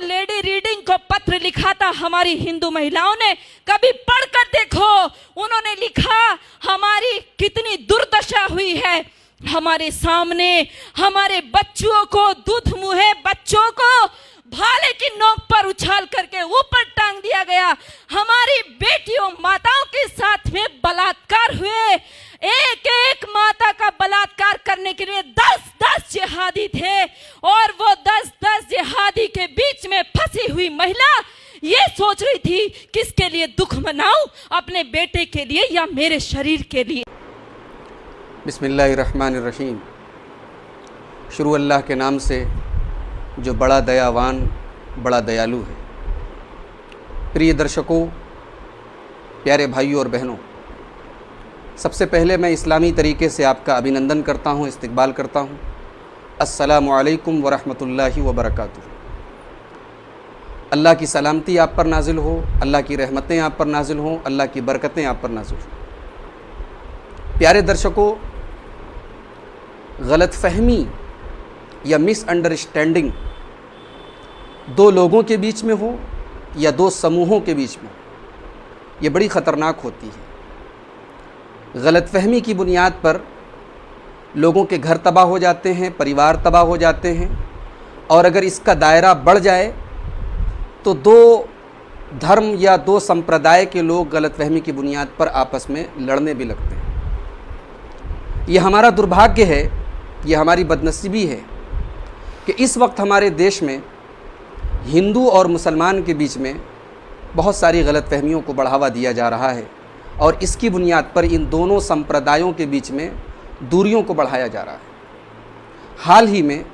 Lady reading को पत्र लिखा था हमारी हिंदू महिलाओं ने, कभी पढ़कर देखो। उन्होंने लिखा हमारी कितनी दुर्दशा हुई है, हमारे सामने हमारे बच्चों को, दूध मुहे बच्चों को भाले की नोक पर उछाल करके ऊपर टांग दिया गया। हमारी बेटियों माताओं के साथ में बलात्कार हुए। एक एक माता का बलात्कार करने के लिए 10-10 जिहादी थे और वो 10-10 जिहादी के बीच में फंसी हुई महिला ये सोच रही थी किसके लिए दुख मनाऊं, अपने बेटे के लिए या मेरे शरीर के लिए। बिस्मिल्लाहिर्रहमानिर्रहीम। शुरू अल्लाह के नाम से जो बड़ा दयावान, बड़ा दयालु है। प्रिय दर्शकों, प्यारे भाइयों और बहनों, सबसे पहले मैं इस्लामी तरीके से आपका अभिनंदन करता हूँ, इस्तकबाल करता हूँ। अस्सलामु अलैकुम वरहमतुल्लाहि वबरकातुहू। अल्लाह की सलामती आप पर नाजिल हो, अल्लाह की रहमतें आप पर नाजिल हों, अल्लाह की बरकतें आप पर नाजिल हों। प्यारे दर्शकों, गलतफहमी या मिसअंडरस्टैंडिंग दो लोगों के बीच में हो या दो समूहों के बीच में, ये बड़ी ख़तरनाक होती है। गलतफहमी की बुनियाद पर लोगों के घर तबाह हो जाते हैं, परिवार तबाह हो जाते हैं, और अगर इसका दायरा बढ़ जाए तो दो धर्म या दो संप्रदाय के लोग गलतफहमी की बुनियाद पर आपस में लड़ने भी लगते हैं। ये हमारा दुर्भाग्य है, ये हमारी बदनसीबी है कि इस वक्त हमारे देश में हिंदू और मुसलमान के बीच में बहुत सारी गलतफहमियों को बढ़ावा दिया जा रहा है और इसकी बुनियाद पर इन दोनों संप्रदायों के बीच में दूरियों को बढ़ाया जा रहा है। हाल ही में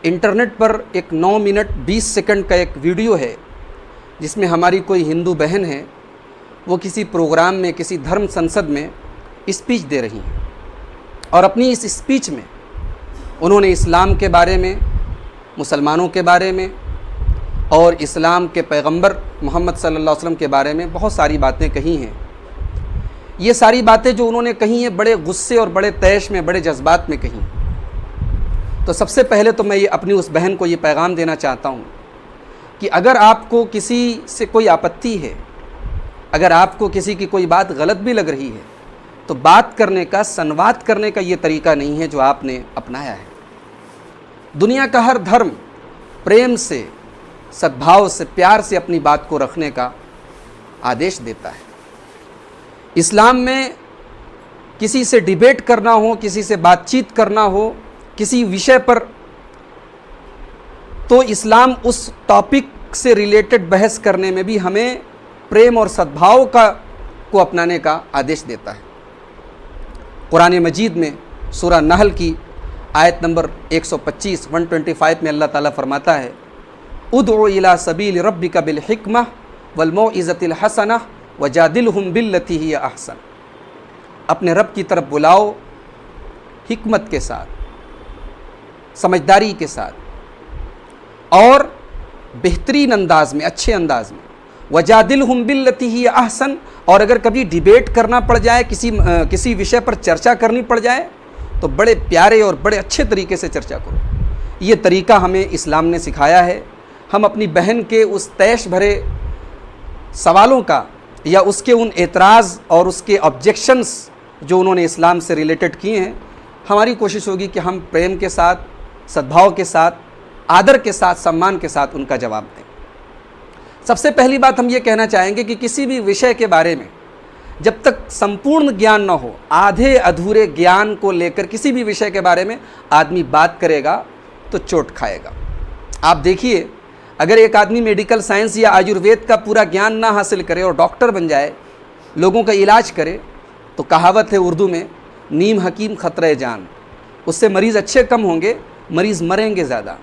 इंटरनेट पर एक 9 मिनट 20 सेकंड का एक वीडियो है जिसमें हमारी कोई हिंदू बहन है, वो किसी प्रोग्राम में, किसी धर्म संसद में स्पीच दे रही हैं और अपनी इस स्पीच में उन्होंने इस्लाम के बारे में, मुसलमानों के बारे में और इस्लाम के पैगंबर मोहम्मद सल्लल्लाहु अलैहि वसल्लम के बारे में बहुत सारी बातें कही हैं। ये सारी बातें जो उन्होंने कही हैं बड़े गुस्से और बड़े तैश में, बड़े जज्बात में कही। तो सबसे पहले तो मैं ये अपनी उस बहन को ये पैगाम देना चाहता हूँ कि अगर आपको किसी से कोई आपत्ति है, अगर आपको किसी की कोई बात गलत भी लग रही है, तो बात करने का, संवाद करने का ये तरीका नहीं है जो आपने अपनाया है। दुनिया का हर धर्म प्रेम से, सद्भाव से, प्यार से अपनी बात को रखने का आदेश देता है। इस्लाम में किसी से डिबेट करना हो, किसी से बातचीत करना हो किसी विषय पर, तो इस्लाम उस टॉपिक से रिलेटेड बहस करने में भी हमें प्रेम और सद्भाव को अपनाने का आदेश देता है। कुरान मजीद में सूरह नहल की आयत नंबर 125 में अल्लाह ताला फरमाता है, उदउ इला सबील रब्बिका बिल हिक्मह वल मौइज़तिल हसनह वजादिलहुम बिल्लती हिय अहसन। अपने रब की तरफ बुलाओ हिकमत के साथ, समझदारी के साथ और बेहतरीन अंदाज में, अच्छे अंदाज में। वजादिलहुम बिल्लती हिय अहसन, और अगर कभी डिबेट करना पड़ जाए, किसी विषय पर चर्चा करनी पड़ जाए, तो बड़े प्यारे और बड़े अच्छे तरीके से चर्चा करो। ये तरीका हमें इस्लाम ने सिखाया है। हम अपनी बहन के उस तैश भरे सवालों का या उसके उन एतराज़ और उसके ऑब्जेक्शंस जो उन्होंने इस्लाम से रिलेटेड किए हैं, हमारी कोशिश होगी कि हम प्रेम के साथ, सद्भाव के साथ, आदर के साथ, सम्मान के साथ उनका जवाब दें। सबसे पहली बात हम ये कहना चाहेंगे कि किसी भी विषय के बारे में जब तक संपूर्ण ज्ञान न हो, आधे अधूरे ज्ञान को लेकर किसी भी विषय के बारे में आदमी बात करेगा तो चोट खाएगा। आप देखिए, अगर एक आदमी मेडिकल साइंस या आयुर्वेद का पूरा ज्ञान ना हासिल करे और डॉक्टर बन जाए, लोगों का इलाज करे, तो कहावत है उर्दू में, नीम हकीम खतरे जान। उससे मरीज़ अच्छे कम होंगे, मरीज़ मरेंगे ज़्यादा।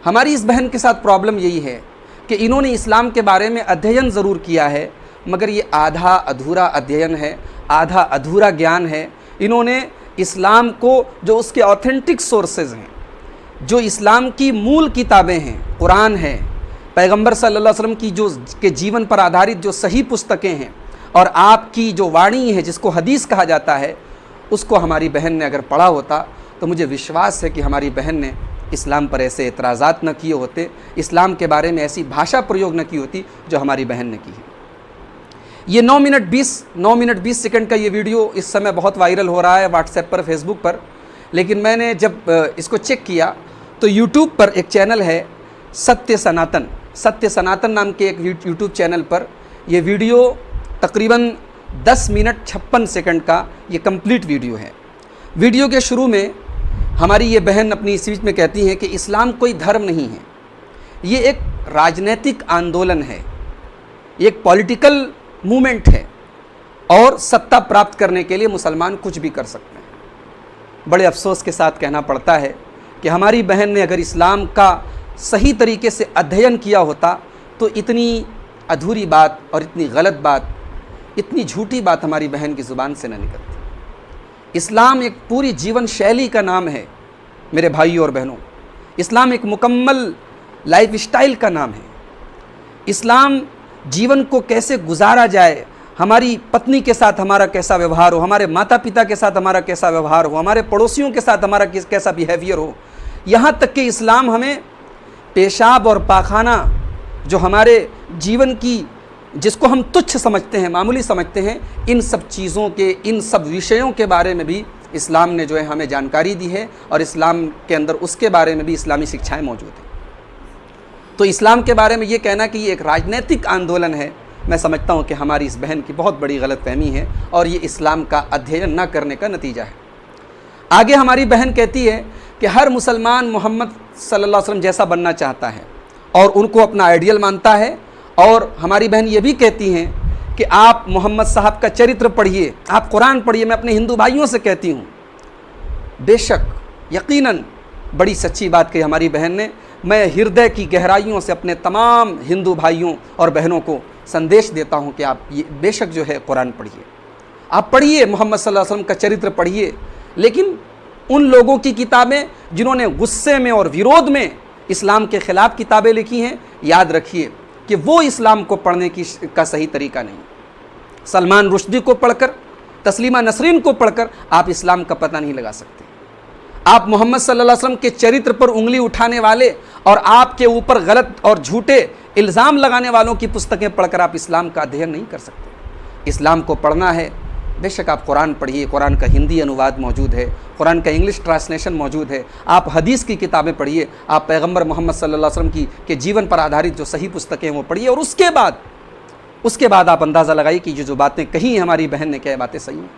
हमारी इस बहन के साथ प्रॉब्लम यही है कि इन्होंने इस्लाम के बारे में अध्ययन ज़रूर किया है, मगर ये आधा अधूरा अध्ययन है, आधा अधूरा ज्ञान है। इन्होंने इस्लाम को, जो उसके ऑथेंटिक सोर्सेज हैं, जो इस्लाम की मूल किताबें हैं, कुरान है, पैगंबर सल्लल्लाहु अलैहि वसल्लम की जो के जीवन पर आधारित जो सही पुस्तकें हैं, और आपकी जो वाणी है जिसको हदीस कहा जाता है, उसको हमारी बहन ने अगर पढ़ा होता तो मुझे विश्वास है कि हमारी बहन ने इस्लाम पर ऐसे एतराज़ात न किए होते, इस्लाम के बारे में ऐसी भाषा प्रयोग न की होती जो हमारी बहन ने की है। ये 9 मिनट 20 सेकंड का ये वीडियो इस समय बहुत वायरल हो रहा है व्हाट्सएप पर, फेसबुक पर, लेकिन मैंने जब इसको चेक किया तो यूट्यूब पर एक चैनल है सत्य सनातन नाम के एक यूट्यूब चैनल पर ये वीडियो तकरीबन 10 मिनट 56 सेकंड का ये कंप्लीट वीडियो है। वीडियो के शुरू में हमारी ये बहन अपनी स्पीच में कहती हैं कि इस्लाम कोई धर्म नहीं है, ये एक राजनीतिक आंदोलन है, एक पॉलिटिकल मूवमेंट है और सत्ता प्राप्त करने के लिए मुसलमान कुछ भी कर सकते हैं। बड़े अफसोस के साथ कहना पड़ता है कि हमारी बहन ने अगर इस्लाम का सही तरीके से अध्ययन किया होता तो इतनी अधूरी बात और इतनी गलत बात, इतनी झूठी बात हमारी बहन की ज़ुबान से न निकलती। इस्लाम एक पूरी जीवन शैली का नाम है मेरे भाइयों और बहनों। इस्लाम एक मुकम्मल लाइफस्टाइल का नाम है। इस्लाम जीवन को कैसे गुजारा जाए, हमारी पत्नी के साथ हमारा कैसा व्यवहार हो, हमारे माता पिता के साथ हमारा कैसा व्यवहार हो, हमारे पड़ोसियों के साथ हमारा कैसा बिहेवियर हो, यहाँ तक कि इस्लाम हमें पेशाब और पाखाना जो हमारे जीवन की, जिसको हम तुच्छ समझते हैं, मामूली समझते हैं, इन सब चीज़ों के, इन सब विषयों के बारे में भी इस्लाम ने जो है हमें जानकारी दी है और इस्लाम के अंदर उसके बारे में भी इस्लामी शिक्षाएं मौजूद हैं। तो इस्लाम के बारे में ये कहना कि ये एक राजनीतिक आंदोलन है, मैं समझता हूँ कि हमारी इस बहन की बहुत बड़ी गलतफहमी है और ये इस्लाम का अध्ययन न करने का नतीजा है। आगे हमारी बहन कहती है कि हर मुसलमान मोहम्मद सल्लल्लाहु अलैहि वसल्लम जैसा बनना चाहता है और उनको अपना आइडियल मानता है। और हमारी बहन ये भी कहती हैं कि आप मोहम्मद साहब का चरित्र पढ़िए, आप कुरान पढ़िए। मैं अपने हिंदू भाइयों से कहती हूँ, बेशक यकीनन बड़ी सच्ची बात कही हमारी बहन ने। मैं हृदय की गहराइयों से अपने तमाम हिंदू भाइयों और बहनों को संदेश देता हूँ कि आप ये बेशक जो है कुरान पढ़िए, आप पढ़िए, मोहम्मद सल्लल्लाहु अलैहि वसल्लम का चरित्र पढ़िए, लेकिन उन लोगों की किताबें जिन्होंने गुस्से में और विरोध में इस्लाम के ख़िलाफ़ किताबें लिखी हैं, याद रखिए कि वो इस्लाम को पढ़ने का सही तरीका नहीं। सलमान रुश्दी को पढ़कर, तस्लीमा नसरीन को पढ़कर आप इस्लाम का पता नहीं लगा सकते। आप मोहम्मद सल्लल्लाहु अलैहि वसल्लम के चरित्र पर उंगली उठाने वाले और आपके ऊपर गलत और झूठे इल्ज़ाम लगाने वालों की पुस्तकें पढ़कर आप इस्लाम का अध्ययन नहीं कर सकते। इस्लाम को पढ़ना है, बेशक आप कुरान पढ़िए, कुरान का हिंदी अनुवाद मौजूद है, कुरान का इंग्लिश ट्रांसलेशन मौजूद है। आप हदीस की किताबें पढ़िए, आप पैगंबर मोहम्मद सल्लल्लाहु अलैहि वसल्लम के जीवन पर आधारित जो सही पुस्तकें हैं वो पढ़िए और उसके बाद आप अंदाज़ा लगाइए कि जो बातें कही हमारी बहन ने, क्या बातें सही हैं।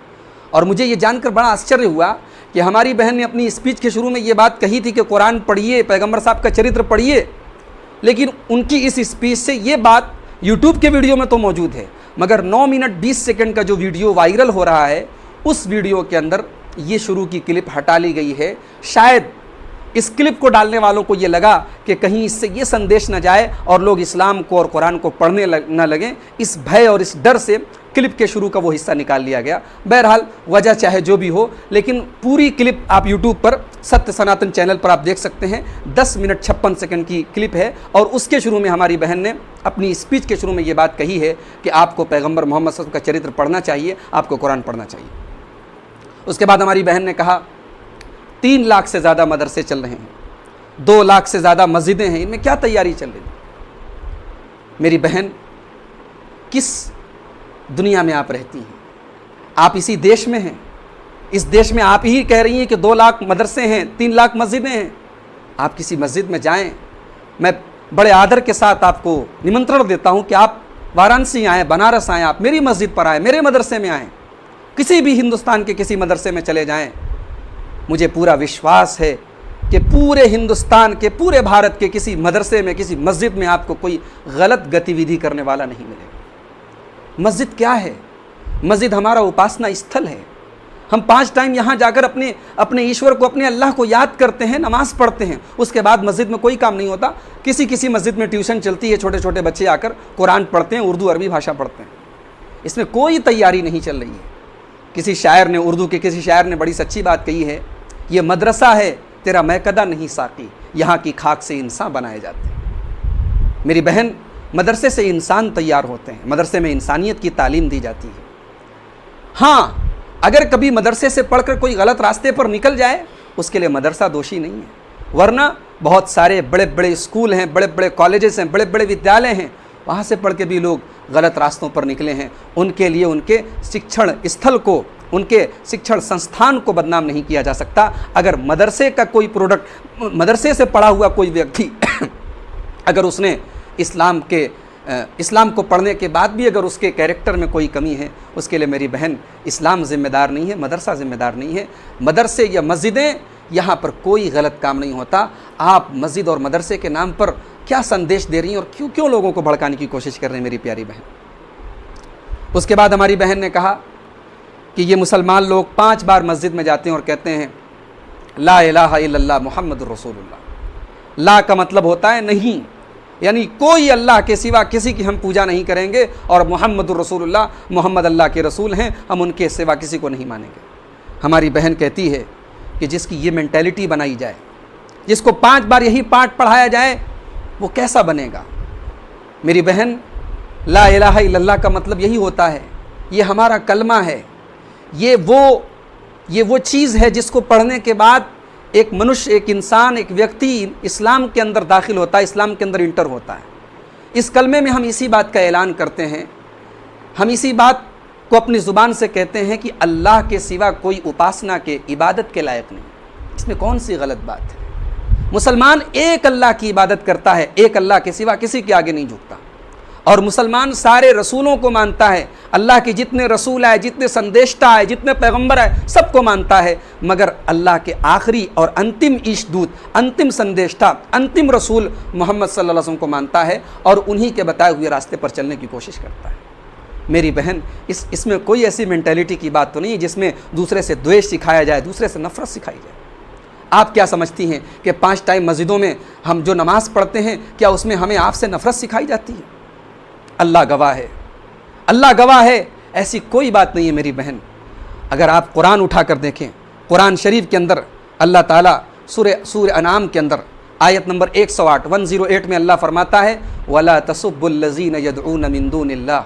और मुझे ये जानकर बड़ा आश्चर्य हुआ कि हमारी बहन ने अपनी स्पीच के शुरू में ये बात कही थी कि कुरान पढ़िए, पैगंबर साहब का चरित्र पढ़िए, लेकिन उनकी इस स्पीच से ये बात यूट्यूब के वीडियो में तो मौजूद है, मगर 9 मिनट 20 सेकंड का जो वीडियो वायरल हो रहा है उस वीडियो के अंदर ये शुरू की क्लिप हटा ली गई है। शायद इस क्लिप को डालने वालों को ये लगा कि कहीं इससे ये संदेश न जाए और लोग इस्लाम को और कुरान को पढ़ने न लगें, इस भय और इस डर से क्लिप के शुरू का वो हिस्सा निकाल लिया गया। बहरहाल वजह चाहे जो भी हो, लेकिन पूरी क्लिप आप यूट्यूब पर सत्य सनातन चैनल पर आप देख सकते हैं। 10 मिनट 56 सेकंड की क्लिप है और उसके शुरू में हमारी बहन ने अपनी स्पीच के शुरू में ये बात कही है कि आपको पैगंबर मोहम्मद सल्लल्लाहु अलैहि वसल्लम का चरित्र पढ़ना चाहिए, आपको कुरान पढ़ना चाहिए। उसके बाद हमारी बहन ने कहा 3 लाख से ज़्यादा मदरसे चल रहे हैं, 2 लाख से ज़्यादा मस्जिदें हैं, इनमें क्या तैयारी चल रही है? मेरी बहन, किस दुनिया में आप रहती हैं? आप इसी देश में हैं, इस देश में आप ही कह रही हैं कि 2 लाख मदरसे हैं, 3 लाख मस्जिदें हैं। आप किसी मस्जिद में जाएं, मैं बड़े आदर के साथ आपको निमंत्रण देता हूं कि आप वाराणसी आएँ, बनारस आएँ, आप मेरी मस्जिद पर आएँ, मेरे मदरसे में आएँ, किसी भी हिंदुस्तान के किसी मदरसे में चले जाएं। मुझे पूरा विश्वास है कि पूरे हिंदुस्तान के, पूरे भारत के किसी मदरसे में, किसी मस्जिद में आपको कोई गलत गतिविधि करने वाला नहीं मिलेगा। मस्जिद क्या है? मस्जिद हमारा उपासना स्थल है। हम 5 टाइम यहाँ जाकर अपने ईश्वर को, अपने अल्लाह को याद करते हैं, नमाज़ पढ़ते हैं। उसके बाद मस्जिद में कोई काम नहीं होता। किसी मस्जिद में ट्यूशन चलती है, छोटे छोटे बच्चे आकर कुरान पढ़ते हैं, उर्दू अरबी भाषा पढ़ते हैं। इसमें कोई तैयारी नहीं चल रही है। किसी शायर ने, उर्दू के किसी शायर ने बड़ी सच्ची बात कही है, ये मदरसा है तेरा मैकदा नहीं साकी, यहाँ की खाक से इंसान बनाए जाते हैं। मेरी बहन, मदरसे से इंसान तैयार होते हैं, मदरसे में इंसानियत की तालीम दी जाती है। हाँ, अगर कभी मदरसे से पढ़कर कोई गलत रास्ते पर निकल जाए, उसके लिए मदरसा दोषी नहीं है। वरना बहुत सारे बड़े बड़े स्कूल हैं, बड़े बड़े कॉलेजेस हैं, बड़े बड़े विद्यालय हैं, वहाँ से पढ़ के भी लोग गलत रास्तों पर निकले हैं। उनके लिए उनके शिक्षण स्थल को, उनके शिक्षण संस्थान को बदनाम नहीं किया जा सकता। अगर मदरसे का कोई प्रोडक्ट, मदरसे से पढ़ा हुआ कोई व्यक्ति अगर उसने इस्लाम को पढ़ने के बाद भी अगर उसके कैरेक्टर में कोई कमी है, उसके लिए मेरी बहन इस्लाम ज़िम्मेदार नहीं है, मदरसा ज़िम्मेदार नहीं है। मदरसे या मस्जिदें, यहाँ पर कोई गलत काम नहीं होता। आप मस्जिद और मदरसे के नाम पर क्या संदेश दे रही हैं और क्यों क्यों लोगों को भड़काने की कोशिश कर रहे हैं मेरी प्यारी बहन। उसके बाद हमारी बहन ने कहा कि ये मुसलमान लोग 5 बार मस्जिद में जाते हैं और कहते हैं ला इलाहा इल्लल्लाह मुहम्मदुर रसूलुल्लाह। ला का मतलब होता है नहीं, यानी कोई अल्लाह के सिवा किसी की हम पूजा नहीं करेंगे, और मुहम्मदुर रसूलुल्लाह, मोहम्मद अल्लाह के रसूल हैं, हम उनके सिवा किसी को नहीं मानेंगे। हमारी बहन कहती है कि जिसकी ये मेंटेलिटी बनाई जाए, जिसको 5 बार यही पाठ पढ़ाया जाए, वो कैसा बनेगा। मेरी बहन, ला इलाहा इल्लल्लाह का मतलब यही होता है, ये हमारा कलमा है, ये वो चीज़ है जिसको पढ़ने के बाद एक मनुष्य, एक इंसान, एक व्यक्ति इस्लाम के अंदर दाखिल होता है, इस्लाम के अंदर इंटर होता है। इस कलमे में हम इसी बात का ऐलान करते हैं, हम इसी बात को अपनी ज़ुबान से कहते हैं कि अल्लाह के सिवा कोई उपासना के, इबादत के लायक नहीं। इसमें कौन सी गलत बात है। मुसलमान एक अल्लाह की इबादत करता है, एक अल्लाह के सिवा किसी के आगे नहीं झुकता। और मुसलमान सारे रसूलों को मानता है, अल्लाह के जितने रसूल आए, जितने संदेशता आए, जितने पैगंबर आए, सबको मानता है, मगर अल्लाह के आखिरी और अंतिम ईशदूत, अंतिम संदेशता, अंतिम रसूल मोहम्मद सल्लल्लाहु अलैहि वसल्लम को मानता है और उन्हीं के बताए हुए रास्ते पर चलने की कोशिश करता है। मेरी बहन, इसमें कोई ऐसी मेंटेलिटी की बात तो नहीं है जिसमें दूसरे से द्वेष सिखाया जाए, दूसरे से नफरत सिखाई जाए। आप क्या समझती हैं कि 5 टाइम मस्जिदों में हम जो नमाज़ पढ़ते हैं, क्या उसमें हमें आपसे नफरत सिखाई जाती है? अल्लाह गवाह है, अल्लाह गवाह है, ऐसी कोई बात नहीं है मेरी बहन। अगर आप कुरान उठा कर देखें, कुरान शरीफ के अंदर अल्लाह ताला सूरह अनाम के अंदर आयत नंबर 108 में अल्लाह फरमाता है, वला तसुब्बुल्लज़ीन यदऊन मिन दूनिल्लाह,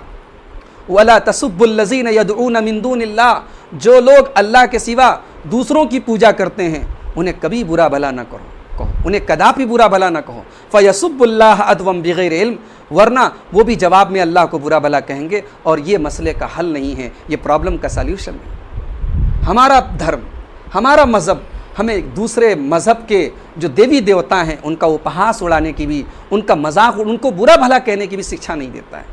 वला तसुब्बुल्लज़ीन यदऊन मिन दूनिल्लाह। जो लोग अल्लाह के सिवा दूसरों की पूजा करते हैं, उन्हें कभी बुरा भला ना कहो, उन्हें कदापि बुरा भला ना कहो। फ़यसुब्बुल्लाह अदवम बिग़ैर इल्म, वरना वो भी जवाब में अल्लाह को बुरा भला कहेंगे, और ये मसले का हल नहीं है, ये प्रॉब्लम का सल्यूशन है। हमारा धर्म, हमारा मज़हब हमें दूसरे मज़हब के जो देवी देवता हैं उनका उपहास उड़ाने की भी, उनका मजाक, उनको बुरा भला कहने की भी शिक्षा नहीं देता है।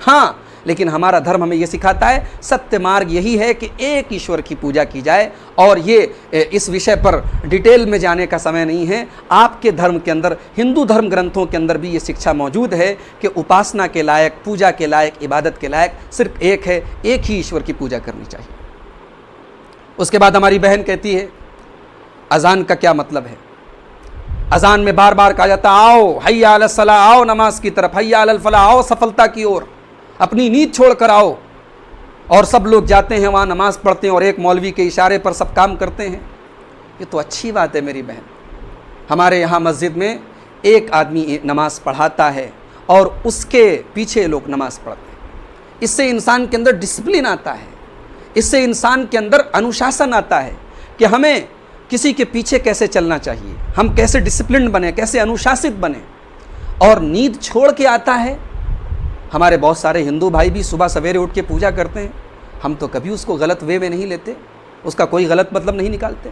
हाँ, लेकिन हमारा धर्म हमें ये सिखाता है, सत्य मार्ग यही है कि एक ईश्वर की पूजा की जाए। और ये इस विषय पर डिटेल में जाने का समय नहीं है। आपके धर्म के अंदर, हिंदू धर्म ग्रंथों के अंदर भी ये शिक्षा मौजूद है कि उपासना के लायक, पूजा के लायक, इबादत के लायक सिर्फ एक है, एक ही ईश्वर की पूजा करनी चाहिए। उसके बाद हमारी बहन कहती है, अजान का क्या मतलब है। अजान में बार बार कहा जाता है, आओ हय्या अलस सलाह, आओ नमाज की तरफ, हय्या अलल फलाह, आओ सफलता की ओर, अपनी नींद छोड़ कर आओ। और सब लोग जाते हैं वहाँ, नमाज़ पढ़ते हैं और एक मौलवी के इशारे पर सब काम करते हैं। ये तो अच्छी बात है मेरी बहन। हमारे यहाँ मस्जिद में एक आदमी नमाज़ पढ़ाता है और उसके पीछे लोग नमाज़ पढ़ते हैं। इससे इंसान के अंदर डिसिप्लिन आता है, इससे इंसान के अंदर अनुशासन आता है कि हमें किसी के पीछे कैसे चलना चाहिए, हम कैसे डिसिप्लिन बने, कैसे अनुशासित बने। और नींद छोड़ के आता है। हमारे बहुत सारे हिंदू भाई भी सुबह सवेरे उठ के पूजा करते हैं, हम तो कभी उसको गलत वे में नहीं लेते, उसका कोई गलत मतलब नहीं निकालते।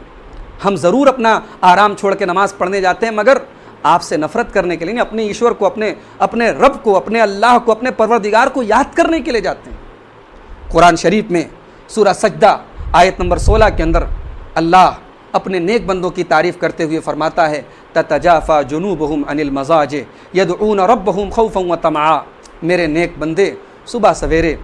हम ज़रूर अपना आराम छोड़ के नमाज़ पढ़ने जाते हैं, मगर आपसे नफ़रत करने के लिए नहीं, अपने ईश्वर को, अपने रब को, अपने अल्लाह को, अपने परवरदिगार को याद करने के लिए जाते हैं। कुरान शरीफ में सूरह सजदा आयत नंबर 16 के अंदर अल्लाह अपने नेक बंदों की तारीफ़ करते हुए फरमाता है, ततजाफ़ा जुनूबहुम अनिल मज़ाजिह यदऊन रब्बहुम खौफ़न व तमआ। मेरे नेक बंदे सुबह सवेरे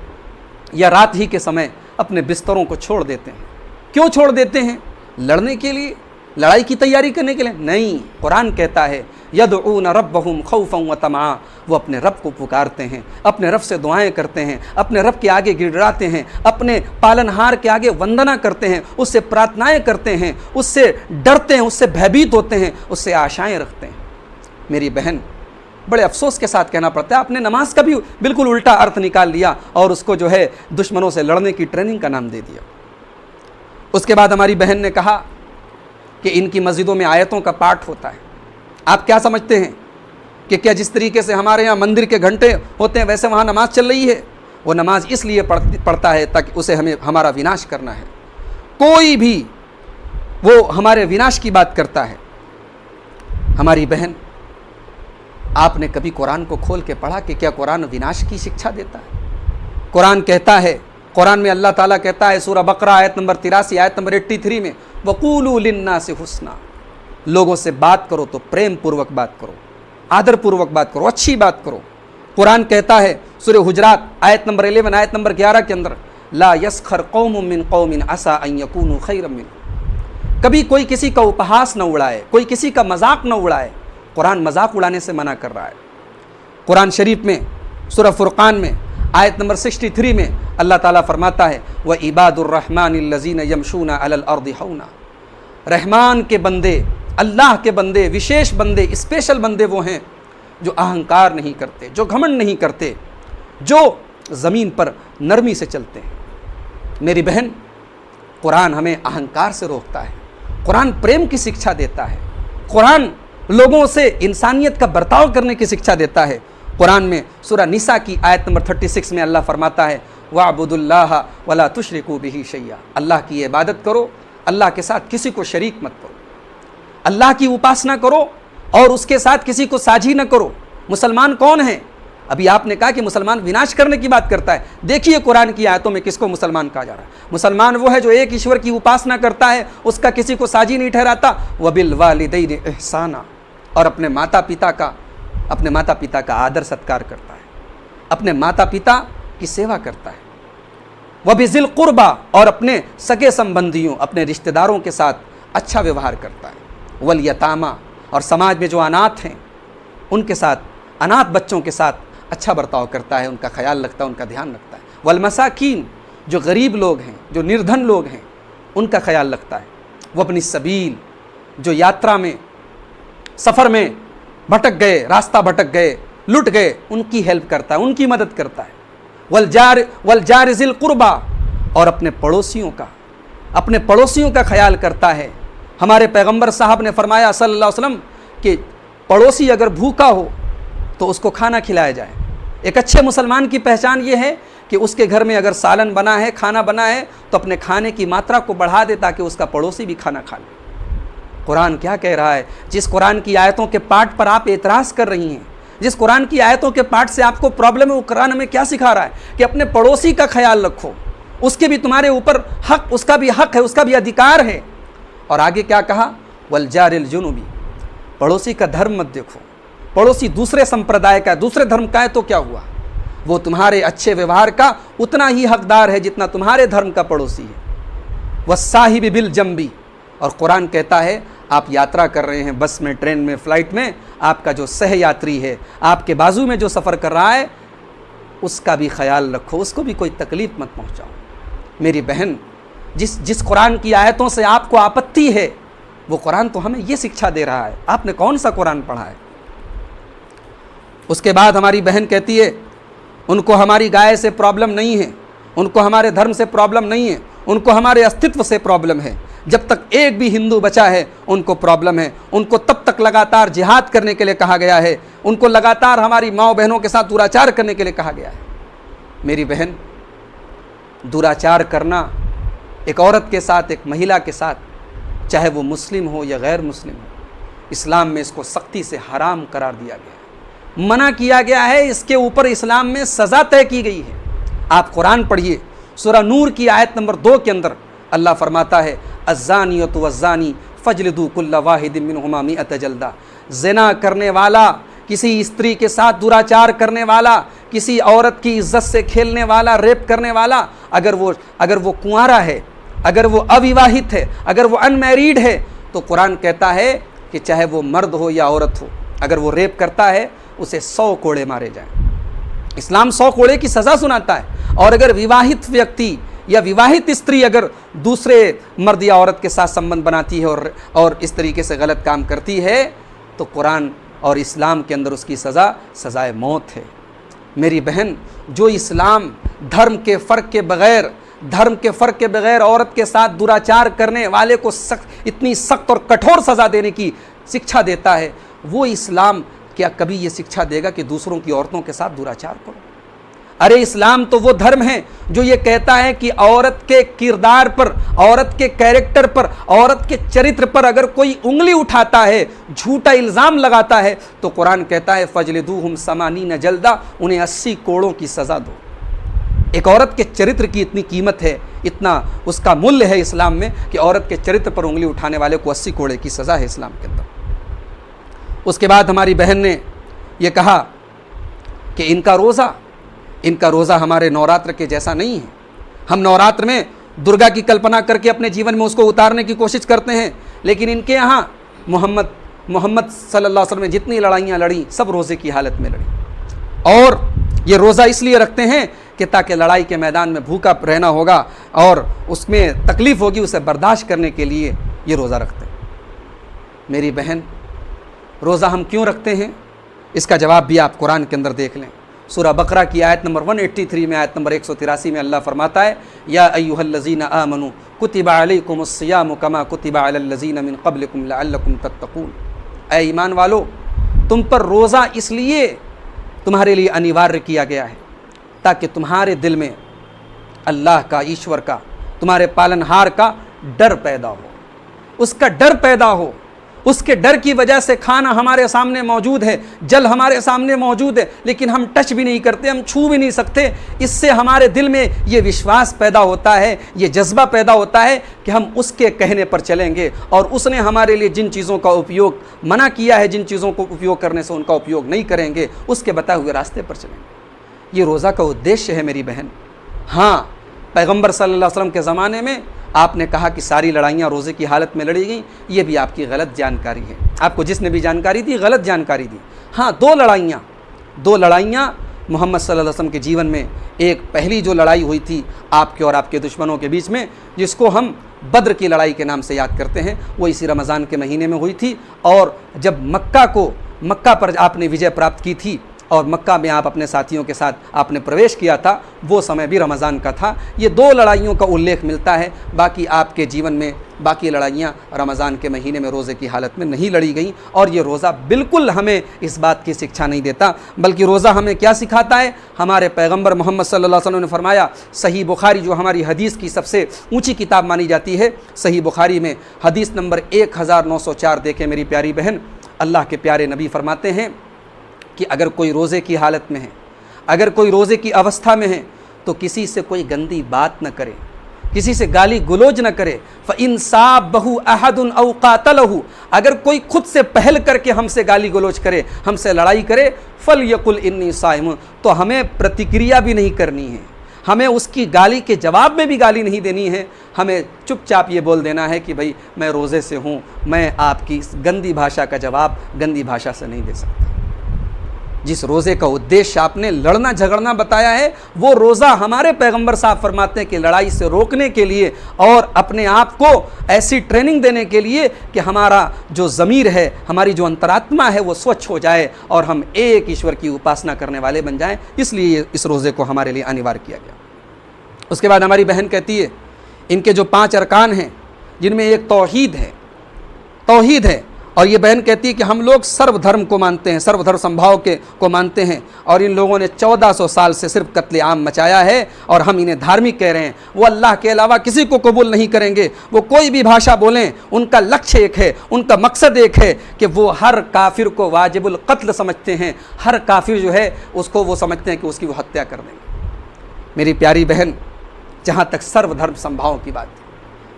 या रात ही के समय अपने बिस्तरों को छोड़ देते हैं। क्यों छोड़ देते हैं? लड़ने के लिए, लड़ाई की तैयारी करने के लिए नहीं। कुरान कहता है यदऊन रब्बहुम खौफ़न व तमआ, वो अपने रब को पुकारते हैं, अपने रब से दुआएं करते हैं, अपने रब के आगे गिड़गिड़ाते हैं, अपने पालनहार के आगे वंदना करते हैं, उससे प्रार्थनाएं करते हैं, उससे डरते हैं, उससे भयभीत होते हैं, उससे आशाएं रखते हैं। मेरी बहन, बड़े अफसोस के साथ कहना पड़ता है, आपने नमाज का भी बिल्कुल उल्टा अर्थ निकाल लिया और उसको जो है दुश्मनों से लड़ने की ट्रेनिंग का नाम दे दिया। उसके बाद हमारी बहन ने कहा कि इनकी मस्जिदों में आयतों का पाठ होता है। आप क्या समझते हैं कि क्या जिस तरीके से हमारे यहाँ मंदिर के घंटे होते हैं वैसे वहाँ नमाज चल रही है? वो नमाज इसलिए पढ़ता है ताकि उसे हमारा विनाश करना है। कोई भी वो हमारे विनाश की बात करता है। हमारी बहन, आपने कभी कुरान को खोल के पढ़ा कि क्या कुरान विनाश की शिक्षा देता है? कुरान कहता है, कुरान में अल्लाह ताला कहता है सूरह बकरा आयत नंबर 83 आयत नंबर 83 में, वक़ूलू लिन्नासि हुस्ना, लोगों से बात करो तो प्रेम पूर्वक बात करो, आदर पूर्वक बात करो, अच्छी बात करो। कुरान कहता है सूरह हुजरात आयत नंबर 11 आयत नंबर 11 के अंदर, ला यस्खर कौमुम मिन कौमिन असा अन यकूनु खैरम मिन, कभी कोई किसी का उपहास न उड़ाए, कोई किसी का मजाक न उड़ाए। कुरान मजाक उड़ाने से मना कर रहा है। कुरान शरीफ में सूरह फुरकान में आयत नंबर 63 में अल्लाह ताला फरमाता है, व इबादुर रहमानिल लज़ीना यमशूना अलल अर्दि हौना, रहमान के बंदे, अल्लाह के बंदे, विशेष बंदे, स्पेशल बंदे वो हैं जो अहंकार नहीं करते, जो घमंड नहीं करते, जो ज़मीन पर नरमी से चलते हैं। मेरी बहन, कुरान हमें अहंकार से रोकता है, कुरान प्रेम की शिक्षा देता है, कुरान लोगों से इंसानियत का बर्ताव करने की शिक्षा देता है। कुरान में सूरह निसा की आयत नंबर 36 में अल्लाह फरमाता है, वअबुदुल्लाह वला तुशरिकू बिही शैया, अल्लाह की इबादत करो, अल्लाह के साथ किसी को शरीक मत करो, अल्लाह की उपासना करो और उसके साथ किसी को साझी न करो। मुसलमान कौन है? अभी आपने कहा कि मुसलमान विनाश करने की बात करता है। देखिए कुरान की आयतों में किसको मुसलमान कहा जा रहा है। मुसलमान वो है जो एक ईश्वर की उपासना करता है, उसका किसी को साझी नहीं ठहराता। वबिल वालिदैन इहसाना, और अपने माता पिता का आदर सत्कार करता है, अपने माता पिता की सेवा करता है। वबिज़िल कुर्बा, और अपने सगे संबंधियों, अपने रिश्तेदारों के साथ अच्छा व्यवहार करता है। वल यतामा, और समाज में जो अनाथ हैं उनके साथ, अनाथ बच्चों के साथ अच्छा बर्ताव करता है, उनका ख्याल रखता है, उनका ध्यान रखता है। वल मसाकीन, जो गरीब लोग हैं, जो निर्धन लोग हैं, उनका ख्याल रखता है। वह अपनी सबील, जो यात्रा में, सफ़र में भटक गए, रास्ता भटक गए, लुट गए, उनकी हेल्प करता है, उनकी मदद करता है। वल जार ज़िल कुर्बा, और अपने पड़ोसियों का ख्याल करता है। हमारे पैगंबर साहब ने फरमाया सल्लल्लाहु अलैहि वसल्लम कि पड़ोसी अगर भूखा हो तो उसको खाना खिलाया जाए। एक अच्छे मुसलमान की पहचान ये है कि उसके घर में अगर सालन बना है, खाना बना है, तो अपने खाने की मात्रा को बढ़ा दे ताकि उसका पड़ोसी भी खाना खा ले। कुरान क्या कह रहा है? जिस कुरान की आयतों के पाठ पर आप एतराज़ कर रही हैं, जिस कुरान की आयतों के पाठ से आपको प्रॉब्लम है, वो कुरान हमें क्या सिखा रहा है कि अपने पड़ोसी का ख्याल रखो, उसके भी तुम्हारे ऊपर हक, उसका भी हक है, उसका भी अधिकार है। और आगे क्या कहा? वल जारिल जुनूबी, पड़ोसी का धर्म मत देखो, पड़ोसी दूसरे संप्रदाय का, दूसरे धर्म का है तो क्या हुआ, वो तुम्हारे अच्छे व्यवहार का उतना ही हकदार है जितना तुम्हारे धर्म का पड़ोसी है। वस्साहिबि बिल जंबी, और कुरान कहता है आप यात्रा कर रहे हैं, बस में, ट्रेन में, फ़्लाइट में, आपका जो सह यात्री है, आपके बाजू में जो सफ़र कर रहा है, उसका भी ख्याल रखो, उसको भी कोई तकलीफ़ मत पहुँचाओ। मेरी बहन, जिस कुरान की आयतों से आपको आपत्ति है, वो कुरान तो हमें ये शिक्षा दे रहा है। आपने कौन सा कुरान पढ़ा है? उसके बाद हमारी बहन कहती है उनको हमारी गाय से प्रॉब्लम नहीं है, उनको हमारे धर्म से प्रॉब्लम नहीं है, उनको हमारे अस्तित्व से प्रॉब्लम है। जब तक एक भी हिंदू बचा है उनको प्रॉब्लम है, उनको तब तक लगातार जिहाद करने के लिए कहा गया है, उनको लगातार हमारी माँ बहनों के साथ दुराचार करने के लिए कहा गया है। मेरी बहन, दुराचार करना एक औरत के साथ, एक महिला के साथ, चाहे वो मुस्लिम हो या गैर मुस्लिम हो, इस्लाम में इसको सख्ती से हराम करार दिया गया है, मना किया गया है। इसके ऊपर इस्लाम में सज़ा तय की गई है। आप कुरान पढ़िए, सूरह नूर की आयत नंबर 2 के अंदर अल्लाह फरमाता है, अज़्ज़ानियतु वज़्ज़ानी फ़ज्लिदू कुल्ला वाहिदिन मिनहुमा मिअत जल्दा, ज़िना करने वाला, किसी स्त्री के साथ दुराचार करने वाला, किसी औरत की इज्जत से खेलने वाला, रेप करने वाला, अगर वो कुंवारा है, अगर वो अविवाहित है, अगर वो अनमैरिड है, तो कुरान कहता है कि चाहे वो मर्द हो या औरत हो, अगर वो रेप करता है उसे 100 कोड़े मारे जाएं। इस्लाम 100 कोड़े की सज़ा सुनाता है। और अगर विवाहित व्यक्ति या विवाहित स्त्री अगर दूसरे मर्द या औरत के साथ संबंध बनाती है और इस तरीके से गलत काम करती है, तो कुरान और इस्लाम के अंदर उसकी सज़ाए मौत है। मेरी बहन, जो इस्लाम धर्म के फ़र्क के बग़ैर धर्म के फ़र्क के बगैर औरत के साथ दुराचार करने वाले को इतनी सख्त और कठोर सज़ा देने की शिक्षा देता है, वो इस्लाम क्या कभी ये शिक्षा देगा कि दूसरों की औरतों के साथ दुराचार करो? अरे इस्लाम तो वो धर्म है जो ये कहता है कि औरत के किरदार पर, औरत के कैरेक्टर पर, औरत के चरित्र पर अगर कोई उंगली उठाता है, झूठा इल्ज़ाम लगाता है, तो कुरान कहता है फजलिदूहुम समानीन जल्दा, उन्हें 80 कोड़ों की सज़ा दो। एक औरत के चरित्र की इतनी कीमत है, इतना उसका मूल्य है इस्लाम में कि औरत के चरित्र पर उंगली उठाने वाले को 80 कोड़े की सज़ा है इस्लाम के अंदर। उसके बाद हमारी बहन ने यह कहा कि इनका रोज़ा हमारे नवरात्र के जैसा नहीं है। हम नवरात्र में दुर्गा की कल्पना करके अपने जीवन में उसको उतारने की कोशिश करते हैं, लेकिन इनके यहाँ मोहम्मद सल्लल्लाहु अलैहि वसल्लम ने जितनी लड़ाइयाँ लड़ी सब रोज़े की हालत में लड़ी। और ये रोज़ा इसलिए रखते हैं कि ताकि लड़ाई के मैदान में भूखा रहना होगा और उसमें तकलीफ़ होगी, उसे बर्दाश्त करने के लिए ये रोज़ा रखते हैं। मेरी बहन, रोज़ा हम क्यों रखते हैं, इसका जवाब भी आप कुरान के अंदर देख लें। सूरह बकरा की आयत नंबर 183 में, आयत नंबर 183 में अल्लाह फरमाता है, या अय्युहल्लज़ीना आमनू कुतिबा अलैकुमुस्सियामु कमा कुतिबा अलल्लज़ीना मिन क़ब्लिकुम लअल्लकुम तत्तक़ून। ऐ ईमान वालो, तुम पर रोज़ा इसलिए तुम्हारे लिए अनिवार्य किया गया है ताकि तुम्हारे दिल में अल्लाह का, ईश्वर का, तुम्हारे पालनहार का डर पैदा हो, उसका डर पैदा हो। उसके डर की वजह से खाना हमारे सामने मौजूद है, जल हमारे सामने मौजूद है, लेकिन हम टच भी नहीं करते, हम छू भी नहीं सकते। इससे हमारे दिल में ये विश्वास पैदा होता है, ये जज्बा पैदा होता है कि हम उसके कहने पर चलेंगे और उसने हमारे लिए जिन चीज़ों का उपयोग मना किया है, जिन चीज़ों को उपयोग करने से उनका उपयोग नहीं करेंगे, उसके बताए हुए रास्ते पर चलेंगे। ये रोज़ा का उद्देश्य है मेरी बहन। हाँ, पैगम्बर सल्लल्लाहु अलैहि वसल्लम के ज़माने में आपने कहा कि सारी लड़ाइयाँ रोज़े की हालत में लड़ी गई, ये भी आपकी गलत जानकारी है। आपको जिसने भी जानकारी दी, गलत जानकारी दी। हाँ, दो लड़ाइयाँ मोहम्मद सल्लल्लाहु अलैहि वसल्लम के जीवन में, एक पहली जो लड़ाई हुई थी आपके और आपके दुश्मनों के बीच में, जिसको हम बद्र की लड़ाई के नाम से याद करते हैं, वो इसी रमज़ान के महीने में हुई थी। और जब मक्का पर आपने विजय प्राप्त की थी और मक्का में आप अपने साथियों के साथ आपने प्रवेश किया था, वो समय भी रमज़ान का था। ये दो लड़ाइयों का उल्लेख मिलता है। बाकी आपके जीवन में बाकी लड़ाइयाँ रमज़ान के महीने में रोज़े की हालत में नहीं लड़ी गई। और ये रोज़ा बिल्कुल हमें इस बात की शिक्षा नहीं देता, बल्कि रोज़ा हमें क्या सिखाता है? हमारे पैगम्बर मोहम्मद सल्लल्लाहु अलैहि वसल्लम ने फरमाया, सही बुखारी जो हमारी हदीस की सबसे ऊँची किताब मानी जाती है, सही बुखारी में हदीस नंबर 1904 देखें मेरी प्यारी बहन, अल्लाह के प्यारे नबी फरमाते हैं कि अगर कोई रोज़े की हालत में है, अगर कोई रोज़े की अवस्था में है, तो किसी से कोई गंदी बात न करे, किसी से गाली गुलोज न करे। फ़इन साबहु अहदुन औ क़ातलहु, अगर कोई खुद से पहल करके हमसे गाली गुलोज करे, हमसे लड़ाई करे, फ़लयकुल इन्नी साइम, तो हमें प्रतिक्रिया भी नहीं करनी है, हमें उसकी गाली के जवाब में भी गाली नहीं देनी है। हमें चुपचाप ये बोल देना है कि भाई मैं रोज़े से हूँ, मैं आपकी गंदी भाषा का जवाब गंदी भाषा से नहीं दे सकता। जिस रोज़े का उद्देश्य आपने लड़ना झगड़ना बताया है, वो रोज़ा हमारे पैगंबर साहब फरमाते हैं कि लड़ाई से रोकने के लिए और अपने आप को ऐसी ट्रेनिंग देने के लिए कि हमारा जो ज़मीर है, हमारी जो अंतरात्मा है, वो स्वच्छ हो जाए और हम एक ईश्वर की उपासना करने वाले बन जाएं। इसलिए इस रोज़े को हमारे लिए अनिवार्य किया गया। उसके बाद हमारी बहन कहती है, इनके जो 5 अरकान हैं, जिनमें एक तौहीद है, और ये बहन कहती है कि हम लोग सर्वधर्म को मानते हैं, सर्वधर्म संभाव को मानते हैं, और इन लोगों ने 1400 साल से सिर्फ कत्लेआम मचाया है और हम इन्हें धार्मिक कह रहे हैं। वो अल्लाह के अलावा किसी को कबूल नहीं करेंगे। वो कोई भी भाषा बोलें, उनका लक्ष्य एक है, उनका मकसद एक है कि वो हर काफिर को वाजिबुल कत्ल समझते हैं। हर काफिर जो है उसको वो समझते हैं कि उसकी वो हत्या कर देंगे। मेरी प्यारी बहन, जहाँ तक सर्वधर्म संभाव की बात है,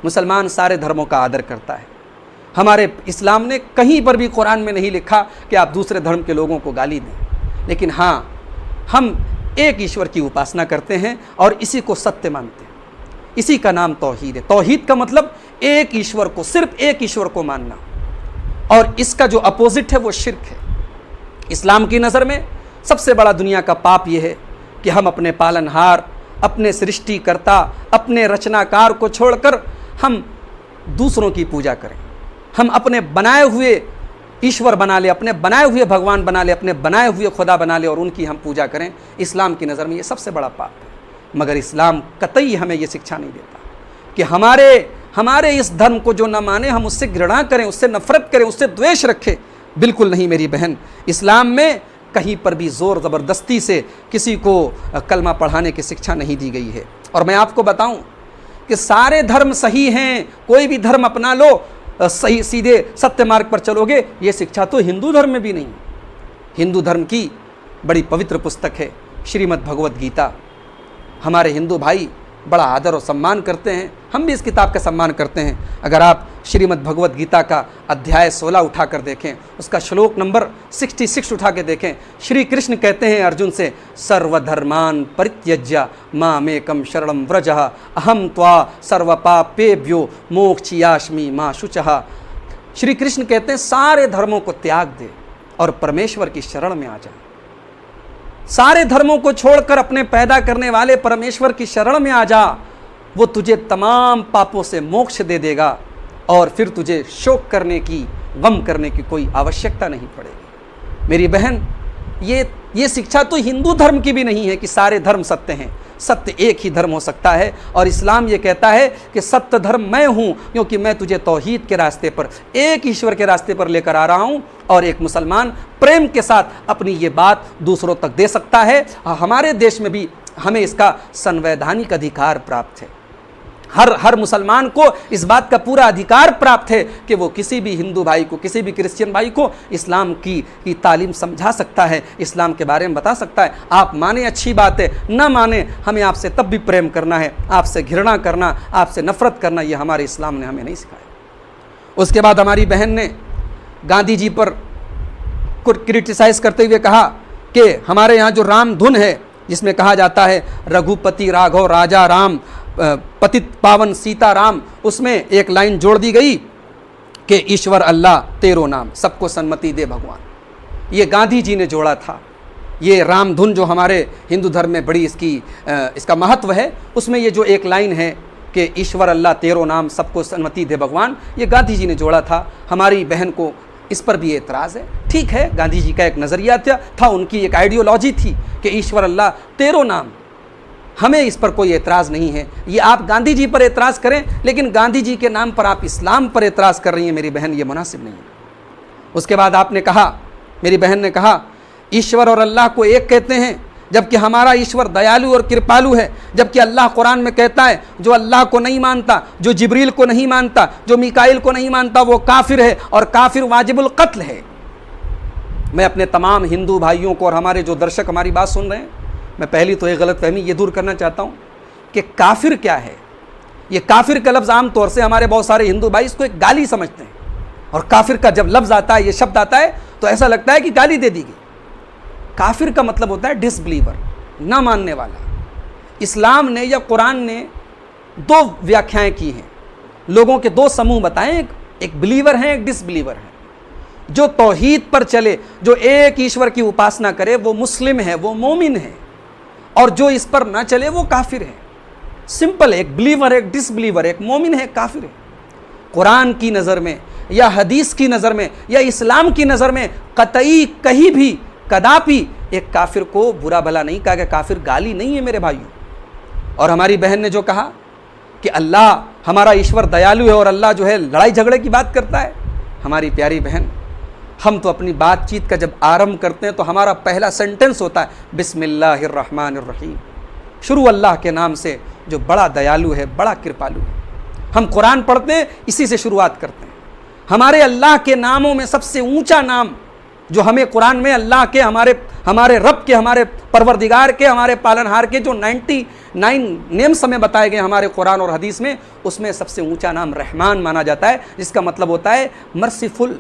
मुसलमान सारे धर्मों का आदर करता है। हमारे इस्लाम ने कहीं पर भी कुरान में नहीं लिखा कि आप दूसरे धर्म के लोगों को गाली दें, लेकिन हाँ, हम एक ईश्वर की उपासना करते हैं और इसी को सत्य मानते हैं। इसी का नाम तौहीद है। तौहीद का मतलब एक ईश्वर को, सिर्फ एक ईश्वर को मानना, और इसका जो अपोजिट है वो शिर्क है। इस्लाम की नज़र में सबसे बड़ा दुनिया का पाप ये है कि हम अपने पालनहार, अपने सृष्टिकर्ता, अपने रचनाकार को छोड़कर हम दूसरों की पूजा करें। हम अपने बनाए हुए ईश्वर बना ले, अपने बनाए हुए भगवान बना ले, अपने बनाए हुए खुदा बना ले और उनकी हम पूजा करें। इस्लाम की नज़र में ये सबसे बड़ा पाप है। मगर इस्लाम कतई हमें ये शिक्षा नहीं देता कि हमारे इस धर्म को जो न माने हम उससे घृणा करें, उससे नफरत करें, उससे द्वेष रखें। बिल्कुल नहीं मेरी बहन, इस्लाम में कहीं पर भी ज़ोर ज़बरदस्ती से किसी को कलमा पढ़ाने की शिक्षा नहीं दी गई है। और मैं आपको बताऊं कि सारे धर्म सही हैं, कोई भी धर्म अपना लो, सही सीधे सत्य मार्ग पर चलोगे, ये शिक्षा तो हिंदू धर्म में भी नहीं। हिंदू धर्म की बड़ी पवित्र पुस्तक है श्रीमद् भगवत गीता। हमारे हिंदू भाई बड़ा आदर और सम्मान करते हैं, हम भी इस किताब का सम्मान करते हैं। अगर आप श्रीमद् भगवत गीता का अध्याय 16 उठा कर देखें, उसका श्लोक नंबर 66 उठा के देखें, श्री कृष्ण कहते हैं अर्जुन से, सर्वधर्मान परित्यज्य मामेकं शरणं व्रज अहम त्वा सर्वपापेभ्यो मोक्षयिष्यामि मा शुचः। श्री कृष्ण कहते हैं सारे धर्मों को त्याग दे और परमेश्वर की शरण में आ जा। सारे धर्मों को छोड़कर अपने पैदा करने वाले परमेश्वर की शरण में आ जा, वो तुझे तमाम पापों से मोक्ष दे देगा और फिर तुझे शोक करने की, गम करने की कोई आवश्यकता नहीं पड़ेगी। मेरी बहन, ये शिक्षा तो हिंदू धर्म की भी नहीं है कि सारे धर्म सत्य हैं। सत्य एक ही धर्म हो सकता है और इस्लाम ये कहता है कि सत्य धर्म मैं हूँ, क्योंकि मैं तुझे तौहीद के रास्ते पर, एक ईश्वर के रास्ते पर लेकर आ रहा हूँ। और एक मुसलमान प्रेम के साथ अपनी ये बात दूसरों तक दे सकता है। हमारे देश में भी हमें इसका संवैधानिक अधिकार प्राप्त है। हर मुसलमान को इस बात का पूरा अधिकार प्राप्त है कि वो किसी भी हिंदू भाई को, किसी भी क्रिश्चियन भाई को इस्लाम की तालीम समझा सकता है, इस्लाम के बारे में बता सकता है। आप माने अच्छी बात है, ना माने हमें आपसे तब भी प्रेम करना है, आपसे घृणा करना, आपसे नफरत करना, ये हमारे इस्लाम ने हमें नहीं सिखाया। उसके बाद हमारी बहन ने गांधी जी पर क्रिटिसाइज़ करते हुए कहा कि हमारे यहाँ जो राम धुन है, जिसमें कहा जाता है रघुपति राघव राजा राम पतित पावन सीता राम, उसमें एक लाइन जोड़ दी गई कि ईश्वर अल्लाह तेरो नाम, सबको सन्मति दे भगवान। ये गांधी जी ने जोड़ा था। ये राम धुन जो हमारे हिंदू धर्म में बड़ी इसका महत्व है, उसमें ये जो एक लाइन है कि ईश्वर अल्लाह तेरो नाम, सबको सन्मति दे भगवान, ये गांधी जी ने जोड़ा था। हमारी बहन को इस पर भी एतराज़ है। ठीक है, गांधी जी का एक नज़रिया था, उनकी एक आइडियोलॉजी थी कि ईश्वर अल्लाह तेरो नाम, हमें इस पर कोई एतराज़ नहीं है। ये आप गांधी जी पर एतराज़ करें, लेकिन गांधी जी के नाम पर आप इस्लाम पर एतराज़ कर रही हैं मेरी बहन, ये मुनासिब नहीं है। उसके बाद आपने कहा, मेरी बहन ने कहा, ईश्वर और अल्लाह को एक कहते हैं, जबकि हमारा ईश्वर दयालु और कृपालु है। जबकि अल्लाह कुरान में कहता है जो अल्लाह को नहीं मानता, जो जिब्रील को नहीं मानता, जो मिकाइल को नहीं मानता, वो काफिर है और काफिर वाजिबुल कत्ल है। मैं अपने तमाम हिंदू भाइयों को और हमारे जो दर्शक हमारी बात सुन रहे हैं, मैं पहली तो ये गलतफहमी ये दूर करना चाहता हूँ कि काफिर क्या है। ये काफिर का लफ्ज़ आम तौर से हमारे बहुत सारे हिंदू भाई इसको एक गाली समझते हैं, और काफिर का जब लफ्ज़ आता है, ये शब्द आता है, तो ऐसा लगता है कि गाली दे दी गई। काफिर का मतलब होता है डिसबिलीवर, ना मानने वाला। इस्लाम ने या कुरान ने दो व्याख्याएं की हैं, लोगों के दो समूह बताएं, एक बिलीवर है, एक डिसबिलीवर है। जो तौहीद पर चले, जो एक ईश्वर की उपासना करे, वो मुस्लिम है, वो मोमिन है, और जो इस पर ना चले वो काफिर है। सिंपल, एक बिलीवर है, एक डिसबिलीवर है, एक मोमिन है, एक काफिर है। कुरान की नज़र में या हदीस की नज़र में या इस्लाम की नज़र में कतई कहीं भी कदापि एक काफिर को बुरा भला नहीं कहा गया। काफिर गाली नहीं है मेरे भाइयों। और हमारी बहन ने जो कहा कि अल्लाह, हमारा ईश्वर दयालु है और अल्लाह जो है लड़ाई झगड़े की बात करता है, हमारी प्यारी बहन, हम तो अपनी बातचीत का जब आरंभ करते हैं तो हमारा पहला सेंटेंस होता है बिस्मिल्लाहिर्रहमानिर्रहीम, शुरू अल्लाह के नाम से जो बड़ा दयालु है, बड़ा कृपालु है। हम कुरान पढ़ते हैं, इसी से शुरुआत करते हैं। हमारे अल्लाह के नामों में सबसे ऊंचा नाम जो हमें कुरान में अल्लाह के, हमारे रब के, हमारे परवरदिगार के, हमारे पालनहार के जो 99 नेम्स हमें बताए गए हमारे कुरान और हदीस में, उसमें सबसे ऊंचा नाम रहमान माना जाता है, जिसका मतलब होता है मर्सीफुल,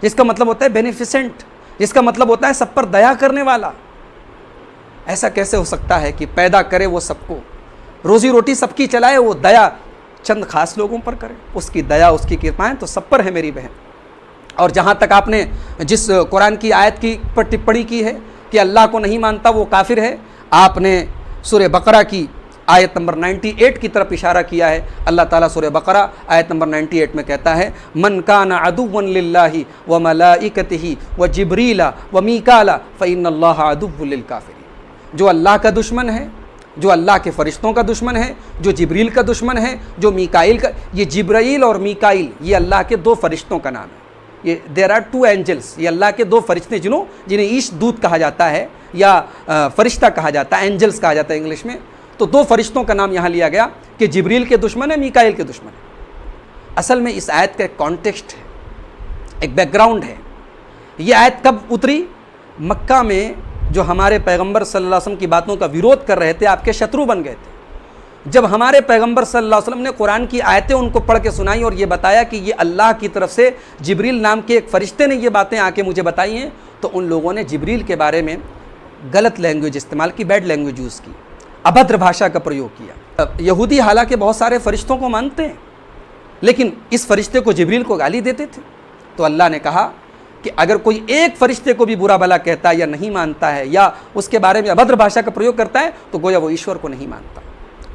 जिसका मतलब होता है बेनिफिसेंट, जिसका मतलब होता है सब पर दया करने वाला। ऐसा कैसे हो सकता है कि पैदा करे वो सबको, रोजी रोटी सबकी चलाए, वो दया चंद खास लोगों पर करे? उसकी दया, उसकी कृपाएं तो सब पर है मेरी बहन। और जहाँ तक आपने जिस कुरान की आयत की पर टिप्पणी की है कि अल्लाह को नहीं मानता वो काफिर है, आपने सूरह बकरा की आयत नंबर 98 की तरफ इशारा किया है। अल्लाह ताला सूरह बकरा आयत नंबर 98 में कहता है, मन काना अदुव्वन लिल्लाहि व मलाइकतिही व जिब्रीला व मीकाला फ़इन्नल्लाहा अदुव्वुल लिल काफ़िरीन। जो अल्लाह का दुश्मन है, जो अल्लाह के फरिश्तों का दुश्मन है, जो जिब्रील का दुश्मन है, जो मीकाइल का, ये जिब्राइल और मीकाइल ये अल्लाह के दो फरिश्तों का नाम है। ये देयर आर टू एंजल्स, ये अल्लाह के दो फरिश्ते जिन्हें ईश दूत कहा जाता है या फरिश्ता कहा जाता है, एंजल्स कहा जाता है इंग्लिश में। तो दो फरिश्तों का नाम यहाँ लिया गया कि जिब्रील के दुश्मन है, मीकाइल के दुश्मन है। असल में इस आयत का एक कॉन्टेक्स्ट है, एक बैकग्राउंड है। ये आयत कब उतरी? मक्का में जो हमारे पैगंबर सल्लल्लाहु अलैहि वसल्लम की बातों का विरोध कर रहे थे, आपके शत्रु बन गए थे। जब हमारे पैगंबर सल्लल्लाहु अलैहि वसल्लम ने कुरान की आयतें उनको पढ़ के सुनाई और ये बताया कि ये अल्लाह की तरफ से जिब्रील नाम के एक फरिश्ते ने ये बातें आके मुझे बताई हैं, तो उन लोगों ने जिब्रील के बारे में गलत लैंग्वेज इस्तेमाल की, बैड लैंग्वेज यूज़ की, अभद्र भाषा का प्रयोग किया। यहूदी हालांकि बहुत सारे फरिश्तों को मानते हैं, लेकिन इस फरिश्ते को, जिब्रील को गाली देते थे। तो अल्लाह ने कहा कि अगर कोई एक फरिश्ते को भी बुरा भला कहता है या नहीं मानता है या उसके बारे में अभद्र भाषा का प्रयोग करता है, तो गोया वो ईश्वर को नहीं मानता।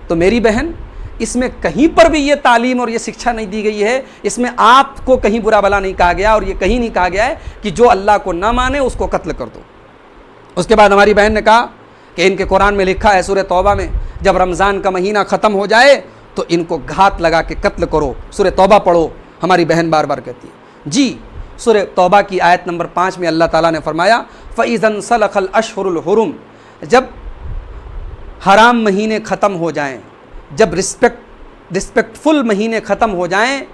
तो मेरी बहन, इसमें कहीं पर भी ये तालीम और ये शिक्षा नहीं दी गई है, इसमें आपको कहीं बुरा भला नहीं कहा गया और ये कहीं नहीं कहा गया है कि जो अल्लाह को ना माने उसको कत्ल कर दो। उसके बाद हमारी बहन ने कहा कि इनके कुरान में लिखा है सूरह तौबा में, जब रमज़ान का महीना ख़त्म हो जाए तो इनको घात लगा के कत्ल करो। सूरह तौबा पढ़ो, हमारी बहन बार बार कहती है। जी, सूरह तौबा की आयत नंबर 5 में अल्लाह ताला ने फरमाया, फ़इज़न सलखल अशहुरुल हुरुम, जब हराम महीने ख़त्म हो जाएं, जब रिस्पेक्टफुल महीने ख़त्म हो जाएं,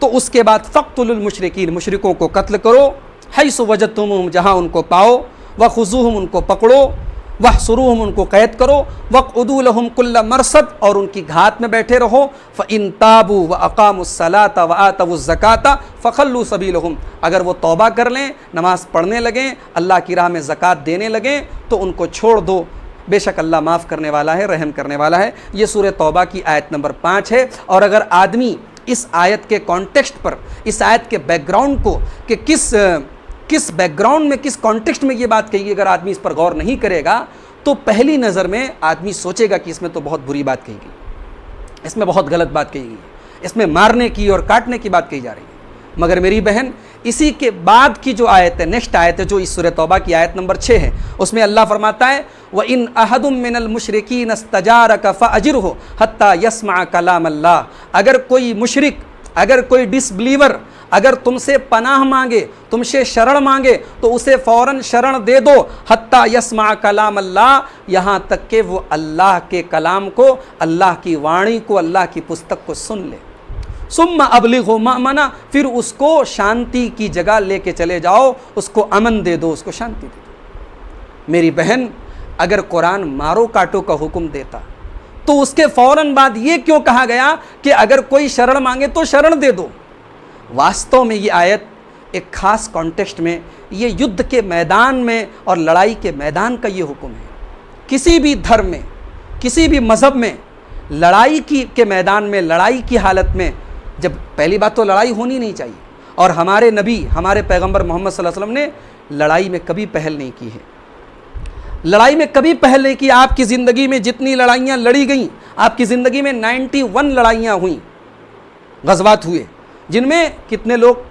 तो उसके बाद फ़क़्तुलुल मुशरिकीन, मुशरिकों को कत्ल करो, हैसु वजदतुमुहुम, जहाँ उनको पाओ, वख़ुज़ूहुम, उनको पकड़ो, वहसुरूहुम, उनको कैद करो, वक़उदू लहुम कुल्ल मरसद, और उनकी घात में बैठे रहो, फ़इन ताबू व अक़ामुस्सलात व आतवुज़्ज़कात फ़ख़ल्लू सबीलहुम, अगर वो तौबा कर लें, नमाज़ पढ़ने लगें, अल्लाह की राह में ज़कात देने लगें, तो उनको छोड़ दो, बेशक अल्लाह माफ़ करने वाला है, रहम करने वाला है। ये सूरह तौबा की आयत नंबर 5 है। और अगर आदमी इस आयत के कॉन्टेक्स्ट पर, इस आयत के बैकग्राउंड को कि किस बैकग्राउंड में, किस कॉन्टेक्स्ट में ये बात कही, अगर आदमी इस पर गौर नहीं करेगा तो पहली नज़र में आदमी सोचेगा कि इसमें तो बहुत बुरी बात कही गई, इसमें बहुत गलत बात कही गई, इसमें मारने की और काटने की बात कही जा रही है। मगर मेरी बहन, इसी के बाद की जो आयत है, नेक्स्ट आयत है, जो इस सूरह तौबा की आयत नंबर 6 है, उसमें अल्लाह फरमाता है, व इन अहदुम मिनल मुशरिकीन इस्तजारक फअजिरहु हत्ता यस्मा कलाम अल्लाह, अगर कोई मुशरिक, अगर कोई डिसबिलीवर अगर तुमसे पनाह मांगे, तुमसे शरण मांगे, तो उसे फ़ौरन शरण दे दो, हत्ता यस्मा कलाम अल्लाह, यहाँ तक कि वो अल्लाह के कलाम को, अल्लाह की वाणी को, अल्लाह की पुस्तक को सुन ले। सुम्मा अबलिगु मअमना, फिर उसको शांति की जगह लेके चले जाओ, उसको अमन दे दो, उसको शांति दे दो। मेरी बहन, अगर कुरान मारो काटो का हुक्म देता तो उसके फ़ौरन बाद ये क्यों कहा गया कि अगर कोई शरण मांगे तो शरण दे दो? वास्तव में ये आयत एक ख़ास कॉन्टेक्स्ट में, ये युद्ध के मैदान में और लड़ाई के मैदान का ये हुक्म है। किसी भी धर्म में, किसी भी मज़हब में लड़ाई के मैदान में, लड़ाई की हालत में, जब पहली बात तो लड़ाई होनी नहीं चाहिए, और हमारे नबी, हमारे पैगंबर मोहम्मद सल्लल्लाहु अलैहि वसल्लम ने लड़ाई में कभी पहल नहीं की है, लड़ाई में कभी पहल नहीं की। आपकी ज़िंदगी में जितनी लड़ाइयाँ लड़ी गई, आपकी ज़िंदगी में 91 लड़ाइयाँ हुई, गज़वात हुए, जिनमें कितने लोग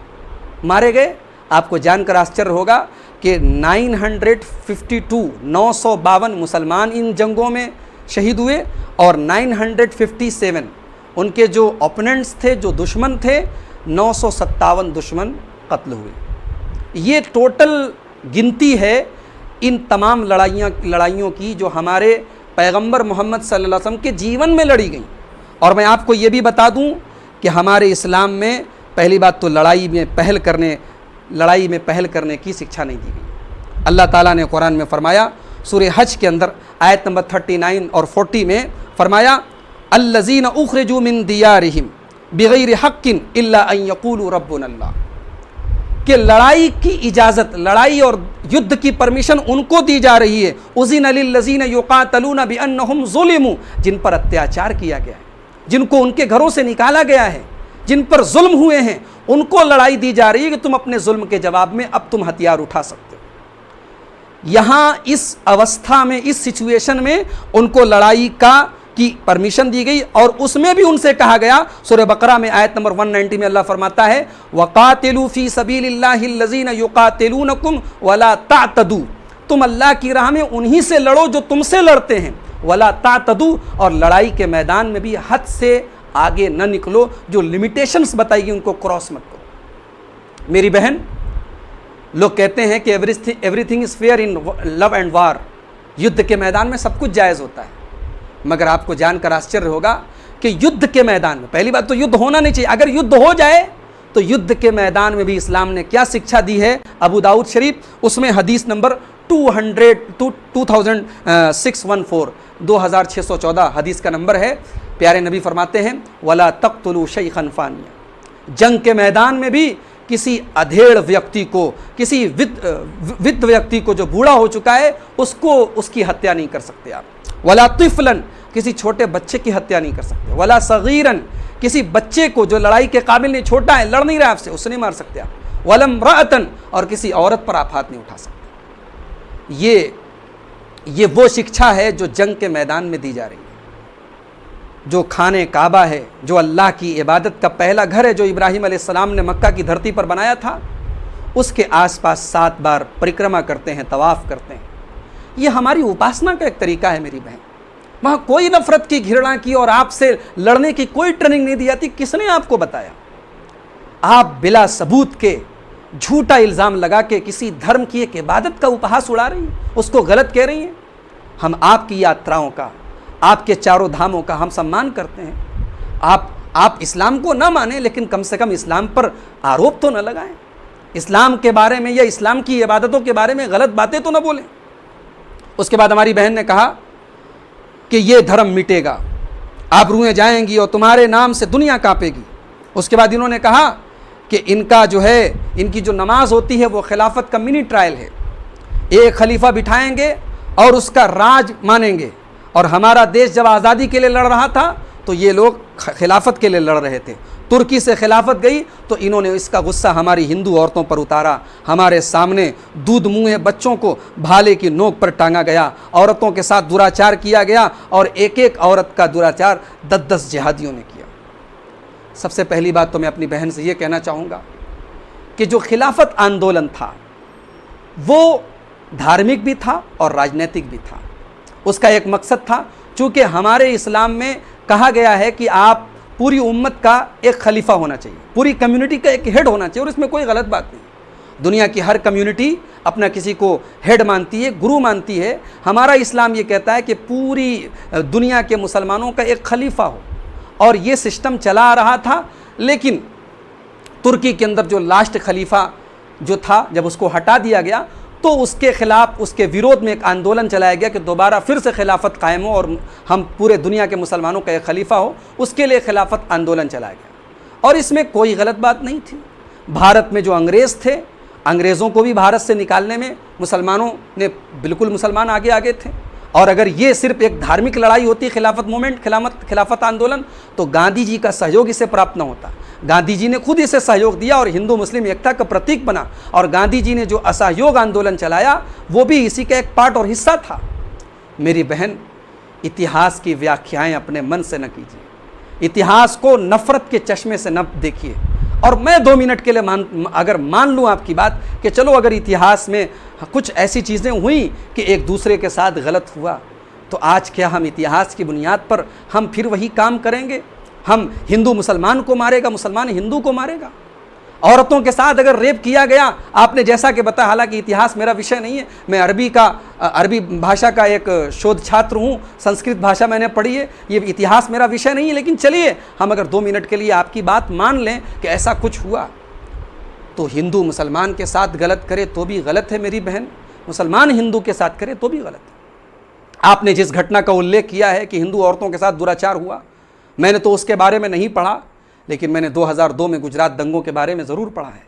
मारे गए? आपको जानकर आश्चर्य होगा कि 952 मुसलमान इन जंगों में शहीद हुए, और 957 उनके जो ओपोनेंट्स थे, जो दुश्मन थे, 957 दुश्मन कत्ल हुए। ये टोटल गिनती है इन तमाम लड़ाइयों की जो हमारे पैगंबर मोहम्मद सल्लल्लाहु अलैहि वसल्लम के जीवन में लड़ी गई। और मैं आपको ये भी बता दूं कि हमारे इस्लाम में पहली बात तो लड़ाई में पहल करने की शिक्षा नहीं दी गई। अल्लाह ताला ने कुरान में फरमाया, सूरह हज के अंदर आयत नंबर 39 और 40 में फरमाया, अल्लज़ीना उख़रिजू मिन दियारिहिम बिग़ैरि हक़्क़िन इल्ला अन यक़ूलू रब्बुनल्लाह, कि लड़ाई की इजाज़त, लड़ाई और युद्ध की परमिशन उनको दी जा रही है। उज़िन लिल्लज़ीना युक़ातलूना बिअन्नहुम ज़ुलिमू, जिन पर अत्याचार किया गया है, जिनको उनके घरों से निकाला गया है, जिन पर जुल्म हुए हैं, उनको लड़ाई दी जा रही है कि तुम अपने जुल्म के जवाब में अब तुम हथियार उठा सकते हो। यहाँ इस अवस्था में, इस सिचुएशन में उनको लड़ाई की परमिशन दी गई, और उसमें भी उनसे कहा गया, सूरह बकरा में आयत नंबर 190 में अल्लाह फरमाता है, वक़ातिलू फ़ी सबीलिल्लाहिल्लज़ीना युक़ातिलूनकुम वला तातदू, तुम अल्लाह की राह में उन्हीं से लड़ो जो तुमसे लड़ते हैं, वला तातदू, और लड़ाई के मैदान में भी हद से आगे न निकलो, जो लिमिटेशंस बताएगी उनको क्रॉस मत करो। मेरी बहन, लोग कहते हैं कि everything is fair in love and वार, युद्ध के मैदान में सब कुछ जायज़ होता है, मगर आपको जानकर आश्चर्य होगा कि युद्ध के मैदान में, पहली बात तो युद्ध होना नहीं चाहिए, अगर युद्ध हो जाए तो युद्ध के मैदान में भी इस्लाम ने क्या शिक्षा दी है। अबू दाऊद शरीफ, उसमें हदीस नंबर 2614 हदीस का नंबर है। प्यारे नबी फरमाते हैं, वला तक़्तुलू शैख़न फ़ानिया, जंग के मैदान में भी किसी अधेड़ व्यक्ति को, किसी विद्ध व्यक्ति को जो बूढ़ा हो चुका है, उसको उसकी हत्या नहीं कर सकते आप। वला तिफ़लन, किसी छोटे बच्चे की हत्या नहीं कर सकते। वला सगीरन, किसी बच्चे को जो लड़ाई के काबिल नहीं, छोटा है, लड़ नहीं रहा आपसे, उससे नहीं मार सकते आप। वलम रअतन, और किसी औरत पर आप हाथ नहीं उठा सकते। ये वो शिक्षा है जो जंग के मैदान में दी जा रही है। जो खाने काबा है, जो अल्लाह की इबादत का पहला घर है, जो इब्राहीम अलैहिस्सलाम ने मक्का की धरती पर बनाया था, उसके आसपास 7 बार परिक्रमा करते हैं, तवाफ़ करते हैं। ये हमारी उपासना का एक तरीका है मेरी बहन। वहाँ कोई नफरत की, घृणा की और आपसे लड़ने की कोई ट्रेनिंग नहीं दी जाती। किसने आपको बताया? आप बिला सबूत के झूठा इल्ज़ाम लगा के किसी धर्म की एक इबादत का उपहास उड़ा रही हैं, उसको गलत कह रही हैं। हम आपकी यात्राओं का, आपके चारों धामों का हम सम्मान करते हैं। आप इस्लाम को ना माने, लेकिन कम से कम इस्लाम पर आरोप तो न लगाएं। इस्लाम के बारे में या इस्लाम की इबादतों के बारे में गलत बातें तो न बोलें। उसके बाद हमारी बहन ने कहा कि ये धर्म मिटेगा, आप रूहें जाएंगी और तुम्हारे नाम से दुनिया कांपेगी। उसके बाद इन्होंने कहा कि इनका जो है, इनकी जो नमाज होती है वो खिलाफत का मिनी ट्रायल है। एक खलीफा बिठाएंगे और उसका राज मानेंगे। और हमारा देश जब आज़ादी के लिए लड़ रहा था तो ये लोग खिलाफत के लिए लड़ रहे थे। तुर्की से खिलाफत गई तो इन्होंने इसका गुस्सा हमारी हिंदू औरतों पर उतारा। हमारे सामने दूध मुँहे बच्चों को भाले की नोक पर टांगा गया, औरतों के साथ दुराचार किया गया और एक एक औरत का दुराचार 10-10 जिहादियों ने किया। सबसे पहली बात तो मैं अपनी बहन से ये कहना चाहूँगा कि जो खिलाफत आंदोलन था वो धार्मिक भी था और राजनीतिक भी था। उसका एक मकसद था, चूँकि हमारे इस्लाम में कहा गया है कि आप पूरी उम्मत का एक खलीफा होना चाहिए, पूरी कम्युनिटी का एक हेड होना चाहिए, और इसमें कोई गलत बात नहीं। दुनिया की हर कम्युनिटी अपना किसी को हेड मानती है, गुरु मानती है। हमारा इस्लाम ये कहता है कि पूरी दुनिया के मुसलमानों का एक खलीफा हो, और ये सिस्टम चला आ रहा था। लेकिन तुर्की के अंदर जो लास्ट खलीफा जो था, जब उसको हटा दिया गया तो उसके खिलाफ, उसके विरोध में एक आंदोलन चलाया गया कि दोबारा फिर से खिलाफत कायम हो और हम पूरे दुनिया के मुसलमानों का एक खलीफा हो। उसके लिए खिलाफत आंदोलन चलाया गया और इसमें कोई गलत बात नहीं थी। भारत में जो अंग्रेज़ थे, अंग्रेज़ों को भी भारत से निकालने में मुसलमानों ने, बिल्कुल मुसलमान आगे आगे थे। और अगर ये सिर्फ एक धार्मिक लड़ाई होती, खिलाफत मूवमेंट, खिलाफत आंदोलन, तो गांधी जी का सहयोग इसे प्राप्त न होता। गांधी जी ने खुद इसे सहयोग दिया और हिंदू मुस्लिम एकता का प्रतीक बना। और गांधी जी ने जो असहयोग आंदोलन चलाया वो भी इसी का एक पार्ट और हिस्सा था। मेरी बहन, इतिहास की व्याख्याएं अपने मन से न कीजिए, इतिहास को नफ़रत के चश्मे से न देखिए। और मैं 2 मिनट के लिए अगर मान लूँ आपकी बात कि चलो अगर इतिहास में कुछ ऐसी चीज़ें हुई कि एक दूसरे के साथ गलत हुआ, तो आज क्या हम इतिहास की बुनियाद पर हम फिर वही काम करेंगे? हम हिंदू मुसलमान को मारेगा, मुसलमान हिंदू को मारेगा। औरतों के साथ अगर रेप किया गया, आपने जैसा कि बताया, हालांकि इतिहास मेरा विषय नहीं है, मैं अरबी भाषा का एक शोध छात्र हूँ, संस्कृत भाषा मैंने पढ़ी है, ये इतिहास मेरा विषय नहीं है। लेकिन चलिए हम अगर 2 मिनट के लिए आपकी बात मान लें कि ऐसा कुछ हुआ, तो हिंदू मुसलमान के साथ गलत करे तो भी गलत है मेरी बहन, मुसलमान हिंदू के साथ करे तो भी गलत है। आपने जिस घटना का उल्लेख किया है कि हिंदू औरतों के साथ दुराचार हुआ, मैंने तो उसके बारे में नहीं पढ़ा, लेकिन मैंने 2002 में गुजरात दंगों के बारे में ज़रूर पढ़ा है।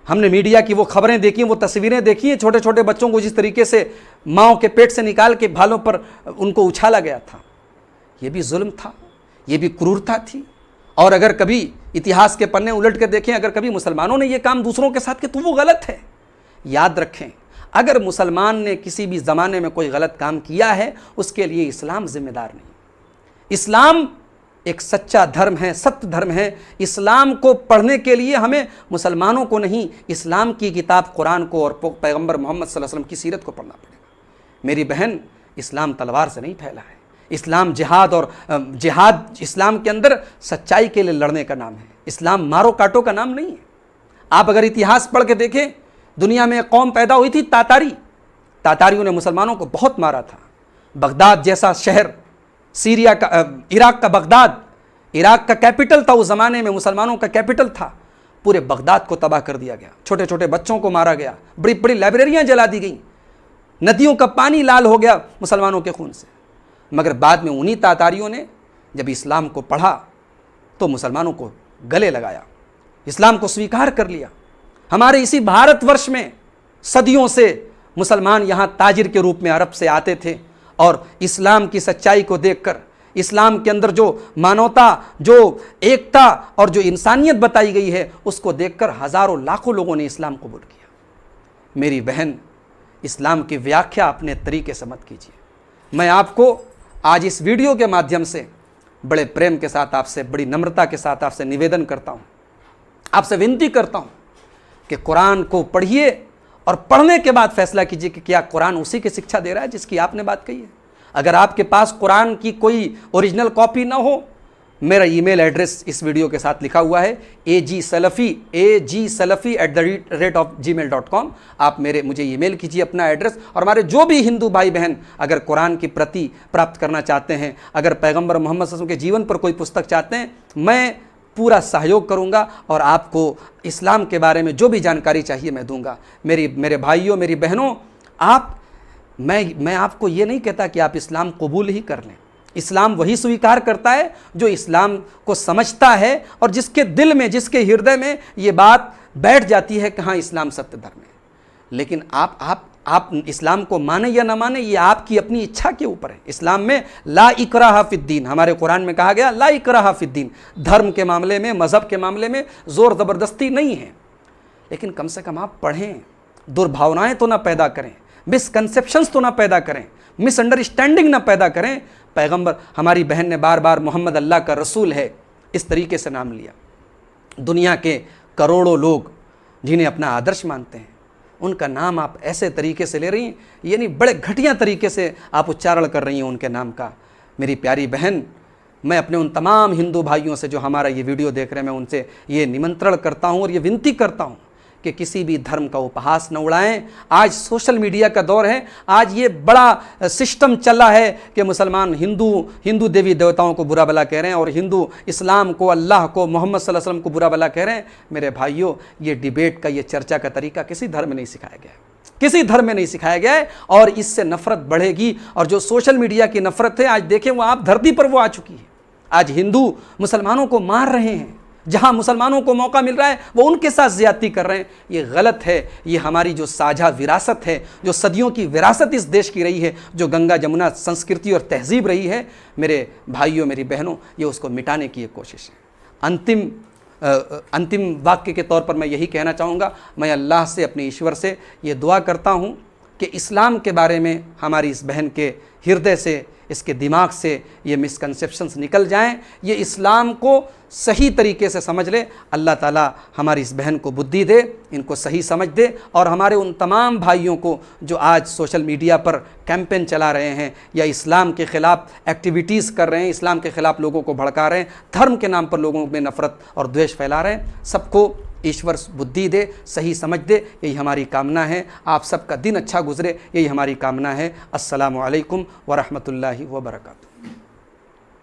हमने मीडिया की वो खबरें देखी, वो तस्वीरें देखी हैं, छोटे छोटे बच्चों को जिस तरीके से माँओं के पेट से निकाल के भालों पर उनको उछाला गया था। ये भी जुल्म था, ये भी क्रूरता थी। और अगर कभी इतिहास के पन्ने उलट कर देखें, अगर कभी मुसलमानों ने ये काम दूसरों के साथ किया तो वो गलत है। याद रखें, अगर मुसलमान ने किसी भी ज़माने में कोई गलत काम किया है, उसके लिए इस्लाम जिम्मेदार नहीं। इस्लाम एक सच्चा धर्म है, सत्य धर्म है। इस्लाम को पढ़ने के लिए हमें मुसलमानों को नहीं, इस्लाम की किताब कुरान को और पैगंबर मोहम्मद सल्लल्लाहु अलैहि वसल्लम की सीरत को पढ़ना पड़ेगा। मेरी बहन, इस्लाम तलवार से नहीं फैला है। इस्लाम जिहाद और जिहाद इस्लाम के अंदर सच्चाई के लिए लड़ने का नाम है। इस्लाम मारो काटो का नाम नहीं है। आप अगर इतिहास पढ़ के देखें, दुनिया में एक कौम पैदा हुई थी तातारियों ने मुसलमानों को बहुत मारा था। बगदाद जैसा शहर, सीरिया का इराक का बगदाद, इराक का कैपिटल था उस ज़माने में, मुसलमानों का कैपिटल था। पूरे बगदाद को तबाह कर दिया गया, छोटे छोटे बच्चों को मारा गया, बड़ी बड़ी लाइब्रेरियाँ जला दी गई, नदियों का पानी लाल हो गया मुसलमानों के खून से। मगर बाद में उन्हीं तातारियों ने जब इस्लाम को पढ़ा तो मुसलमानों को गले लगाया, इस्लाम को स्वीकार कर लिया। हमारे इसी भारतवर्ष में सदियों से मुसलमान यहाँ ताजिर के रूप में अरब से आते थे और इस्लाम की सच्चाई को देखकर, इस्लाम के अंदर जो मानवता, जो एकता और जो इंसानियत बताई गई है, उसको देखकर हज़ारों लाखों लोगों ने इस्लाम कबूल किया। मेरी बहन, इस्लाम की व्याख्या अपने तरीके से मत कीजिए। मैं आपको आज इस वीडियो के माध्यम से बड़े प्रेम के साथ, आपसे बड़ी नम्रता के साथ आपसे निवेदन करता हूँ, आपसे विनती करता हूँ कि कुरान को पढ़िए और पढ़ने के बाद फैसला कीजिए कि क्या कुरान उसी की शिक्षा दे रहा है जिसकी आपने बात कही है। अगर आपके पास कुरान की कोई ओरिजिनल कॉपी ना हो, मेरा ईमेल एड्रेस इस वीडियो के साथ लिखा हुआ है agsalafy@gmail.com। आप मुझे ईमेल कीजिए अपना एड्रेस, और हमारे जो भी हिंदू भाई बहन अगर कुरान की प्रति प्राप्त करना चाहते हैं, अगर पैगंबर मोहम्मद सल्लल्लाहु अलैहि वसल्लम के जीवन पर कोई पुस्तक चाहते हैं, मैं पूरा सहयोग करूंगा और आपको इस्लाम के बारे में जो भी जानकारी चाहिए मैं दूंगा। मेरे भाइयों, मेरी बहनों, मैं आपको ये नहीं कहता कि आप इस्लाम कबूल ही कर लें। इस्लाम वही स्वीकार करता है जो इस्लाम को समझता है और जिसके दिल में, जिसके हृदय में ये बात बैठ जाती है कि हाँ, इस्लाम सत्य धर्म है। लेकिन आप इस्लाम को माने या ना माने, ये आपकी अपनी इच्छा के ऊपर है। इस्लाम में ला इकराहा फिद्दीन, हमारे कुरान में कहा गया ला इकराहा फिद्दीन। धर्म के मामले में, मज़हब के मामले में ज़ोर ज़बरदस्ती नहीं है। लेकिन कम से कम आप पढ़ें, दुर्भावनाएं तो ना पैदा करें, मिसकंसेप्शंस तो ना पैदा करें, मिसअंडरस्टैंडिंग ना पैदा करें। पैगंबर, हमारी बहन ने बार बार मोहम्मद अल्लाह का रसूल है इस तरीके से नाम लिया। दुनिया के करोड़ों लोग जिन्हें अपना आदर्श मानते हैं, उनका नाम आप ऐसे तरीके से ले रही हैं, यानी बड़े घटिया तरीके से आप उच्चारण कर रही हैं उनके नाम का। मेरी प्यारी बहन, मैं अपने उन तमाम हिंदू भाइयों से जो हमारा ये वीडियो देख रहे हैं, मैं उनसे ये निमंत्रण करता हूँ और ये विनती करता हूँ कि किसी भी धर्म का उपहास न उड़ाएं। आज सोशल मीडिया का दौर है, आज ये बड़ा सिस्टम चला है कि मुसलमान हिंदू देवी देवताओं को बुरा भला कह रहे हैं और हिंदू इस्लाम को, अल्लाह को, मोहम्मद सल्लल्लाहु अलैहि वसल्लम को बुरा भला कह रहे हैं। मेरे भाइयों, ये डिबेट का, ये चर्चा का तरीका किसी धर्म में नहीं सिखाया गया है, किसी धर्म में नहीं सिखाया गया है, और इससे नफरत बढ़ेगी। और जो सोशल मीडिया की नफरत है, आज देखें वो आप धरती पर वो आ चुकी है। आज हिंदू मुसलमानों को मार रहे हैं, जहां मुसलमानों को मौका मिल रहा है वो उनके साथ ज्यादती कर रहे हैं। ये गलत है। ये हमारी जो साझा विरासत है, जो सदियों की विरासत इस देश की रही है, जो गंगा जमुना संस्कृति और तहजीब रही है, मेरे भाइयों, मेरी बहनों, ये उसको मिटाने की एक कोशिश है। अंतिम वाक्य के तौर पर मैं यही कहना चाहूँगा, मैं अल्लाह से, अपने ईश्वर से ये दुआ करता हूँ कि इस्लाम के बारे में हमारी इस बहन के हृदय से, इसके दिमाग से ये मिसकंसेप्शंस निकल जाएं, ये इस्लाम को सही तरीके से समझ ले। अल्लाह ताला हमारी इस बहन को बुद्धि दे, इनको सही समझ दे, और हमारे उन तमाम भाइयों को जो आज सोशल मीडिया पर कैंपेन चला रहे हैं या इस्लाम के ख़िलाफ़ एक्टिविटीज़ कर रहे हैं, इस्लाम के ख़िलाफ़ लोगों को भड़का रहे हैं, धर्म के नाम पर लोगों में नफ़रत और द्वेष फैला रहे हैं, सबको ईश्वर बुद्धि दे, सही समझ दे, यही हमारी कामना है। आप सबका दिन अच्छा गुजरे, यही हमारी कामना है। अस्सलामु अलैकुम व रहमतुल्लाहि व बरकातुहू।